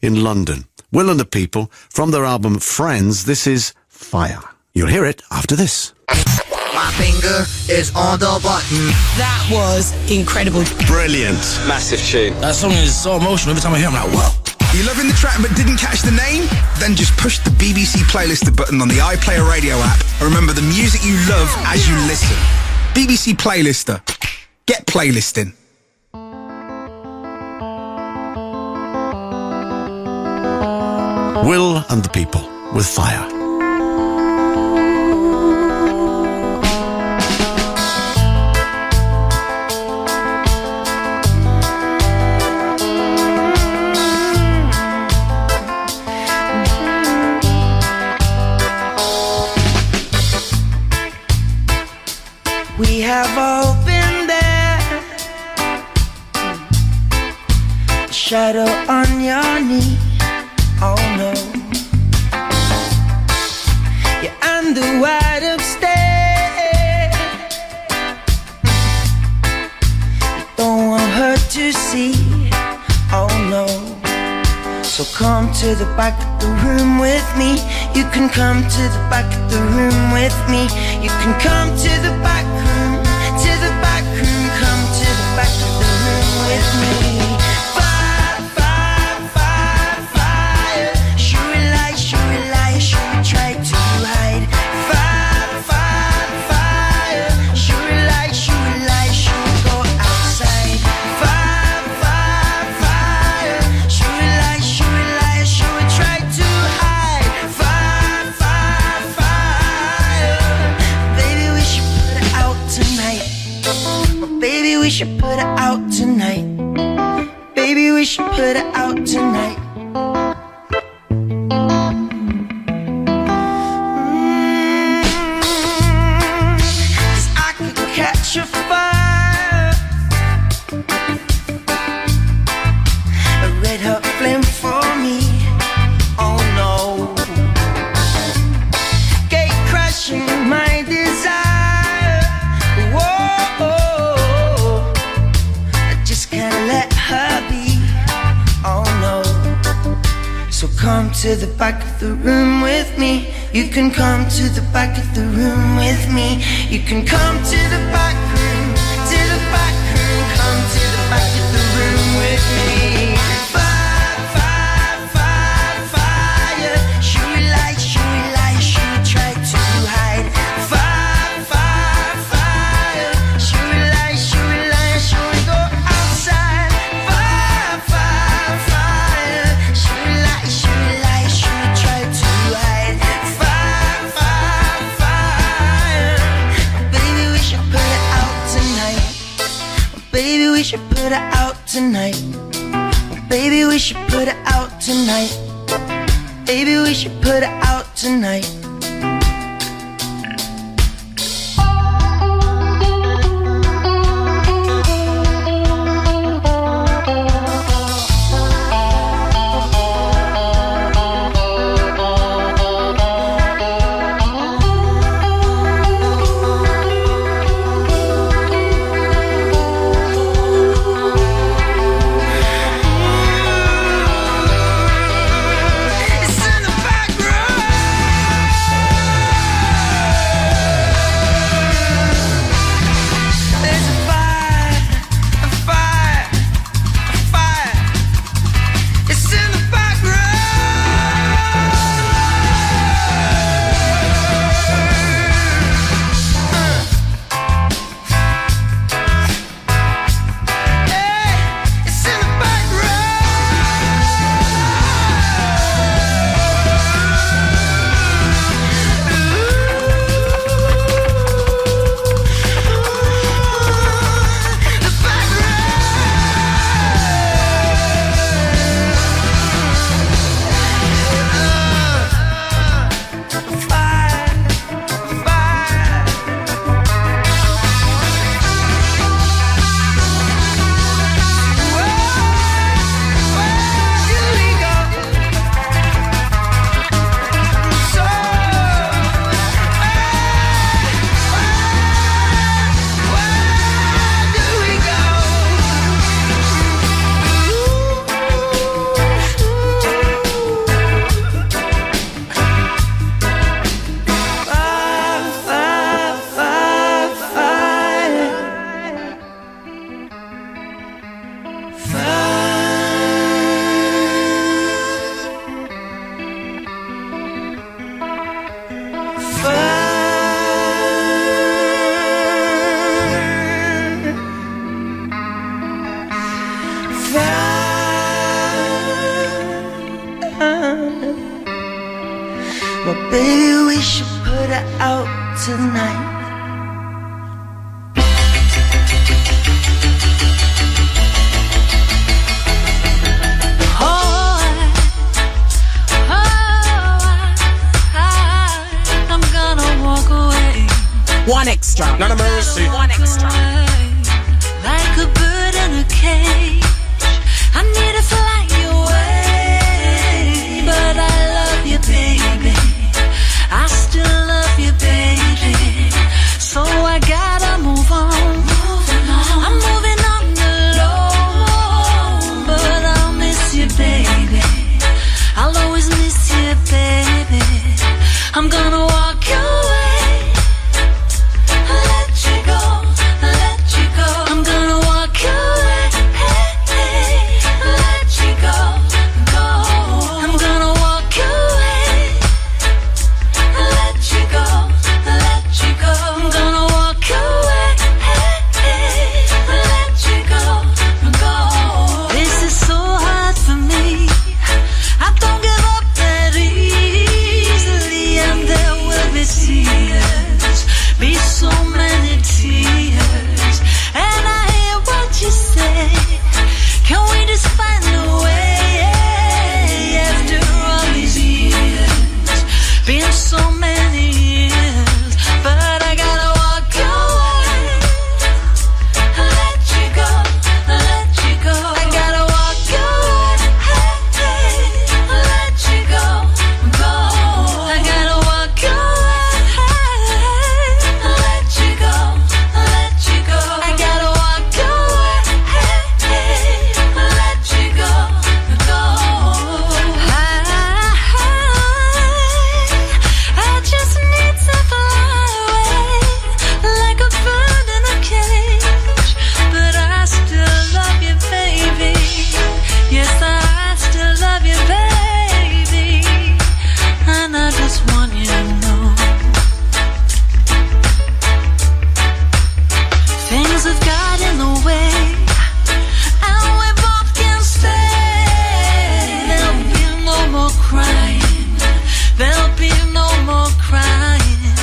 in London. Will and the People, from their album Friends, this is Fire. You'll hear it after this. My finger is on the button. That was incredible. Brilliant. Massive tune. That song is so emotional. Every time I hear it, I'm like, whoa. You loving the track but didn't catch the name? Then just push the BBC Playlister button on the iPlayer radio app and remember the music you love as you listen. BBC Playlister. Get playlisting. Will and the People with Fire. We have all been there. Shadow on your knee. Oh no. You're under wide upstairs. You don't want her to see. Oh no. So come to the back of the room with me. You can come to the back of the room with me. You can come to the back room, to the back room. Come to the back of the room with me. Fire, fire, fire, fire. Should we lie, should we lie, should we try to hide? Fire, fire, fire. Should we lie, should we lie, should we go outside? Fire, fire, fire. Should we lie, should we lie, should we try to hide? Fire, fire, fire. Baby, we should put it out tonight. Baby, we should put it out tonight. Baby, we should put it out tonight. Cause I could catch a fire, a red hot flame for me. Oh no. Gate crushing my desire. Whoa, I just can't let her be. Oh no. So come to the back of the room with me. You can come to the back of the room with me. You can come to the back room, to the back room. Come to the back of the room with me. Fire, fire, fire, fire. Should we lie, should we lie, should we try to hide? Fire, fire, fire. Should we lie, should we lie, should we go outside? Fire, fire, fire. Should we lie, should we lie, should we try to hide? Fire, fire, fire. Baby, we should put it out tonight. Baby, we should put it out tonight. Baby, we should put it out tonight. Baby, we should put it out tonight. It's in the back room. night. I'm gonna walk away. One extra. Not a mercy. One extra. Like a bird in a cage, I need to fly away. But I love you, baby. I still love you, baby. So I gotta move on. I'm moving on alone, but I'll miss you, baby. I'll always miss you, baby. I'm gonna walk away, let you go, let you go. I'm gonna walk away, let you go, go. I'm gonna walk away, let you go, let you go. I'm gonna walk away, let you go, go. This is so hard for me. I don't give up that easily, and there will be tears, be so many tears. And I hear what you say. Can we just find a way after all these years? Been so many years, but I gotta walk away, let you go, let you go. I gotta walk away, let you go, go. I gotta walk away, let you go, let you go. I gotta walk away, let you go, go. I just need to fly away like a bird in a cage, but I still love you, baby. Yes, I still love you, baby. And I just want you to know things have got in the way, and we both can stay. There'll be no more crying, there'll be no more crying.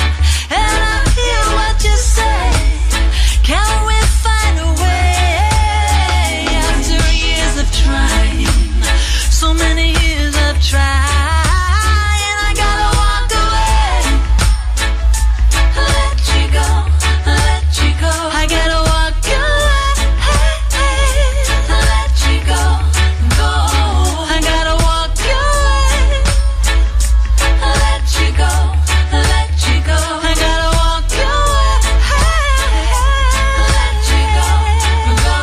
And I hear what you say. Can we find a way after years of trying? So many years of trying. I gotta walk away, let you go, let you go. I gotta walk away, let you go, go. I gotta walk away, let you go, let you go. I gotta walk away, let you go, go.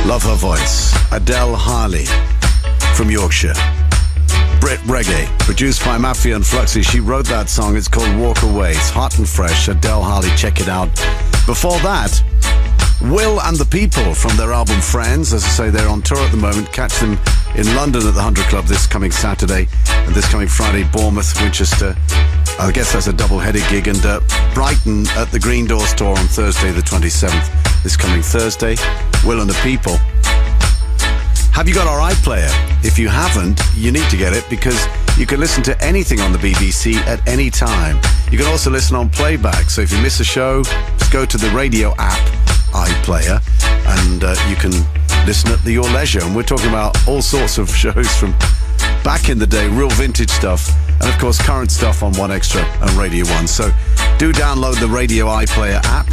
Love her voice. Adele Harley from Yorkshire. Brit reggae, produced by Mafia and Fluxy. She wrote that song. It's called Walk Away. It's hot and fresh. Adele Harley, check it out. Before that, Will and the People from their album Friends. As I say, they're on tour at the moment. Catch them in London at the 100 Club this coming Saturday, and this coming Friday, Bournemouth, Winchester. I guess that's a double-headed gig, and Brighton at the Green Doors tour on Thursday the 27th. This coming Thursday, Will and the People. Have you got our iPlayer? If you haven't, you need to get it, because you can listen to anything on the BBC at any time. You can also listen on playback, so if you miss a show, just go to the radio app, iPlayer, and you can listen at your leisure. And we're talking about all sorts of shows from back in the day, real vintage stuff, and of course current stuff on 1Extra and Radio 1. So do download the Radio iPlayer app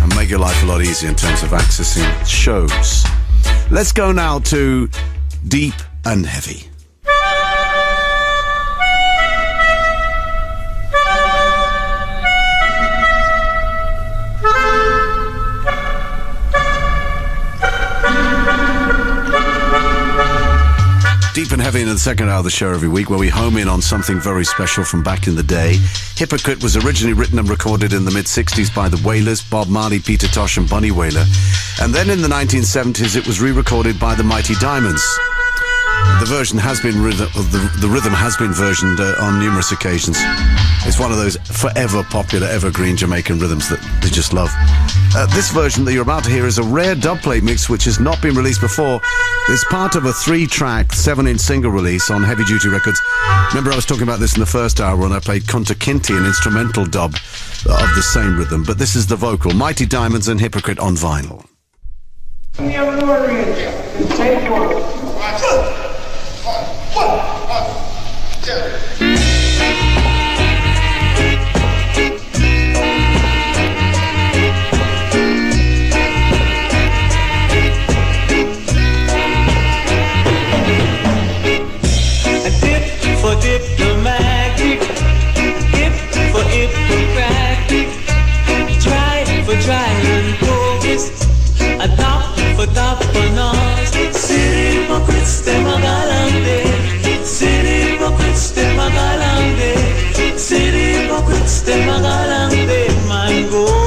and make your life a lot easier in terms of accessing shows. Let's go now to Deep and Heavy. Deep and Heavy in the second hour of the show every week, where we home in on something very special from back in the day. Hypocrite was originally written and recorded in the mid-60s by the Wailers, Bob Marley, Peter Tosh and Bunny Wailer. And then in the 1970s it was re-recorded by the Mighty Diamonds. The version has been the rhythm has been versioned on numerous occasions. It's one of those forever popular, evergreen Jamaican rhythms that they just love. This version that you're about to hear is a rare dubplate mix which has not been released before. It's part of a 3-track, 7-inch single release on Heavy Duty Records. Remember, I was talking about this in the first hour when I played Kunta Kinte, an instrumental dub of the same rhythm, but this is the vocal. Mighty Diamonds and Hypocrite on vinyl. Take one. Diplomatic, hip for hippocratic, try for trying tourist, adopt for doppernors, city hypocrites, them a galante, city hypocrites, them a galante, city hypocrites, them a galante, man go.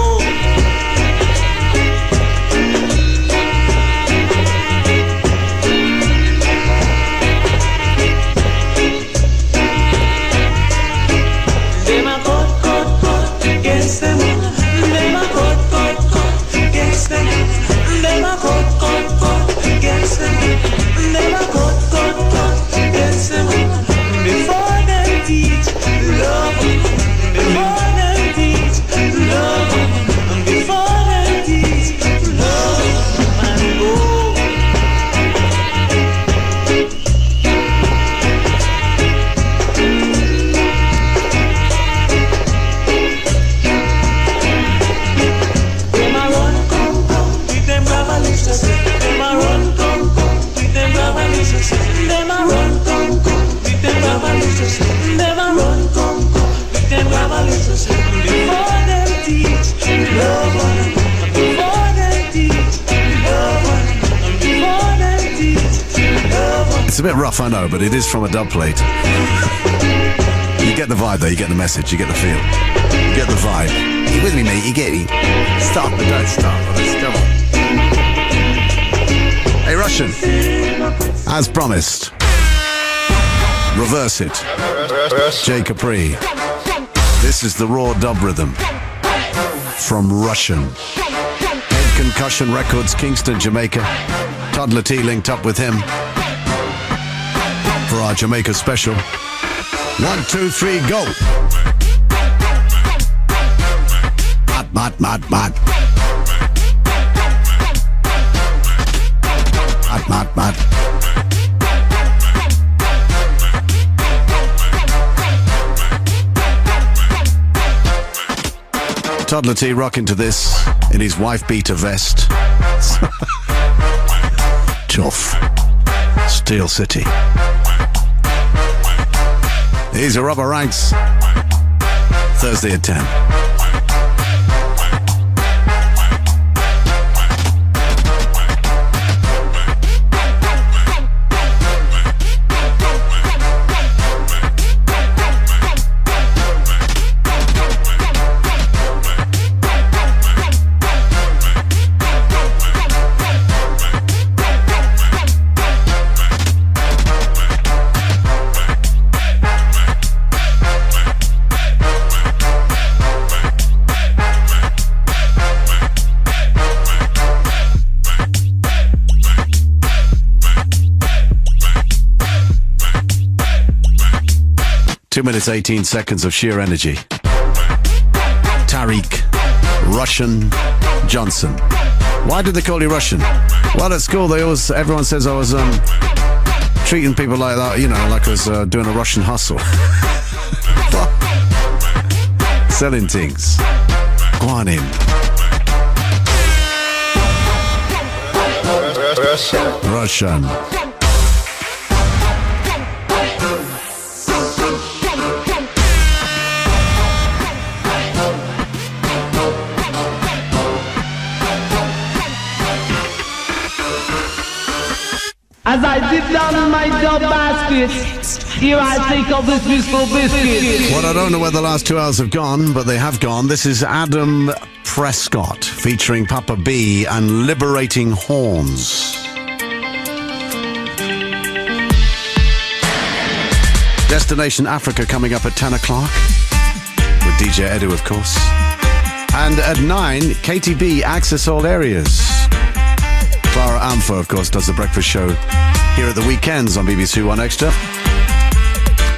It's a bit rough, I know, but it is from a dub plate. You get the vibe, though. You get the message. You get the feel. You get the vibe. You with me, mate? You get it? Stop, but don't stop. Let's go on. Hey, Russian. As promised. Reverse it. Jay Capri. This is the raw dub rhythm from Russian. Head Concussion Records, Kingston, Jamaica. Toddler T linked up with him for our Jamaica special. 1, 2, 3, go. Mad, mad, mad, mad. Mad, mad, mad. Toddler T rocking to this in his wife beater vest. Tough. Steel City. These are Rubber Ranks. Thursday at 10. Two minutes, 18 seconds of sheer energy. Tariq, Russian, Johnson. Why did they call you Russian? Well, at school, everyone says I was treating people like that, you know, like I was doing a Russian hustle. Selling things. Go on in. Russian. As I dip down in my dub basket, here I take up this musical biscuit. Well, I don't know where the last 2 hours have gone, but they have gone. This is Adam Prescott featuring Papa B and Liberating Horns. Destination Africa coming up at 10 o'clock with DJ Edu, of course. And at 9, KTB Access All Areas. Clara Amfer, of course, does the breakfast show here at the weekends on BBC One Extra.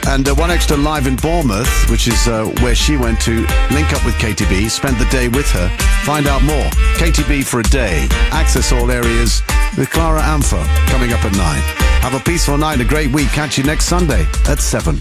And One Extra live in Bournemouth, which is where she went to link up with KTB, spend the day with her. Find out more. KTB for a day. Access All Areas with Clara Amfer coming up at 9. Have a peaceful night, a great week. Catch you next Sunday at 7.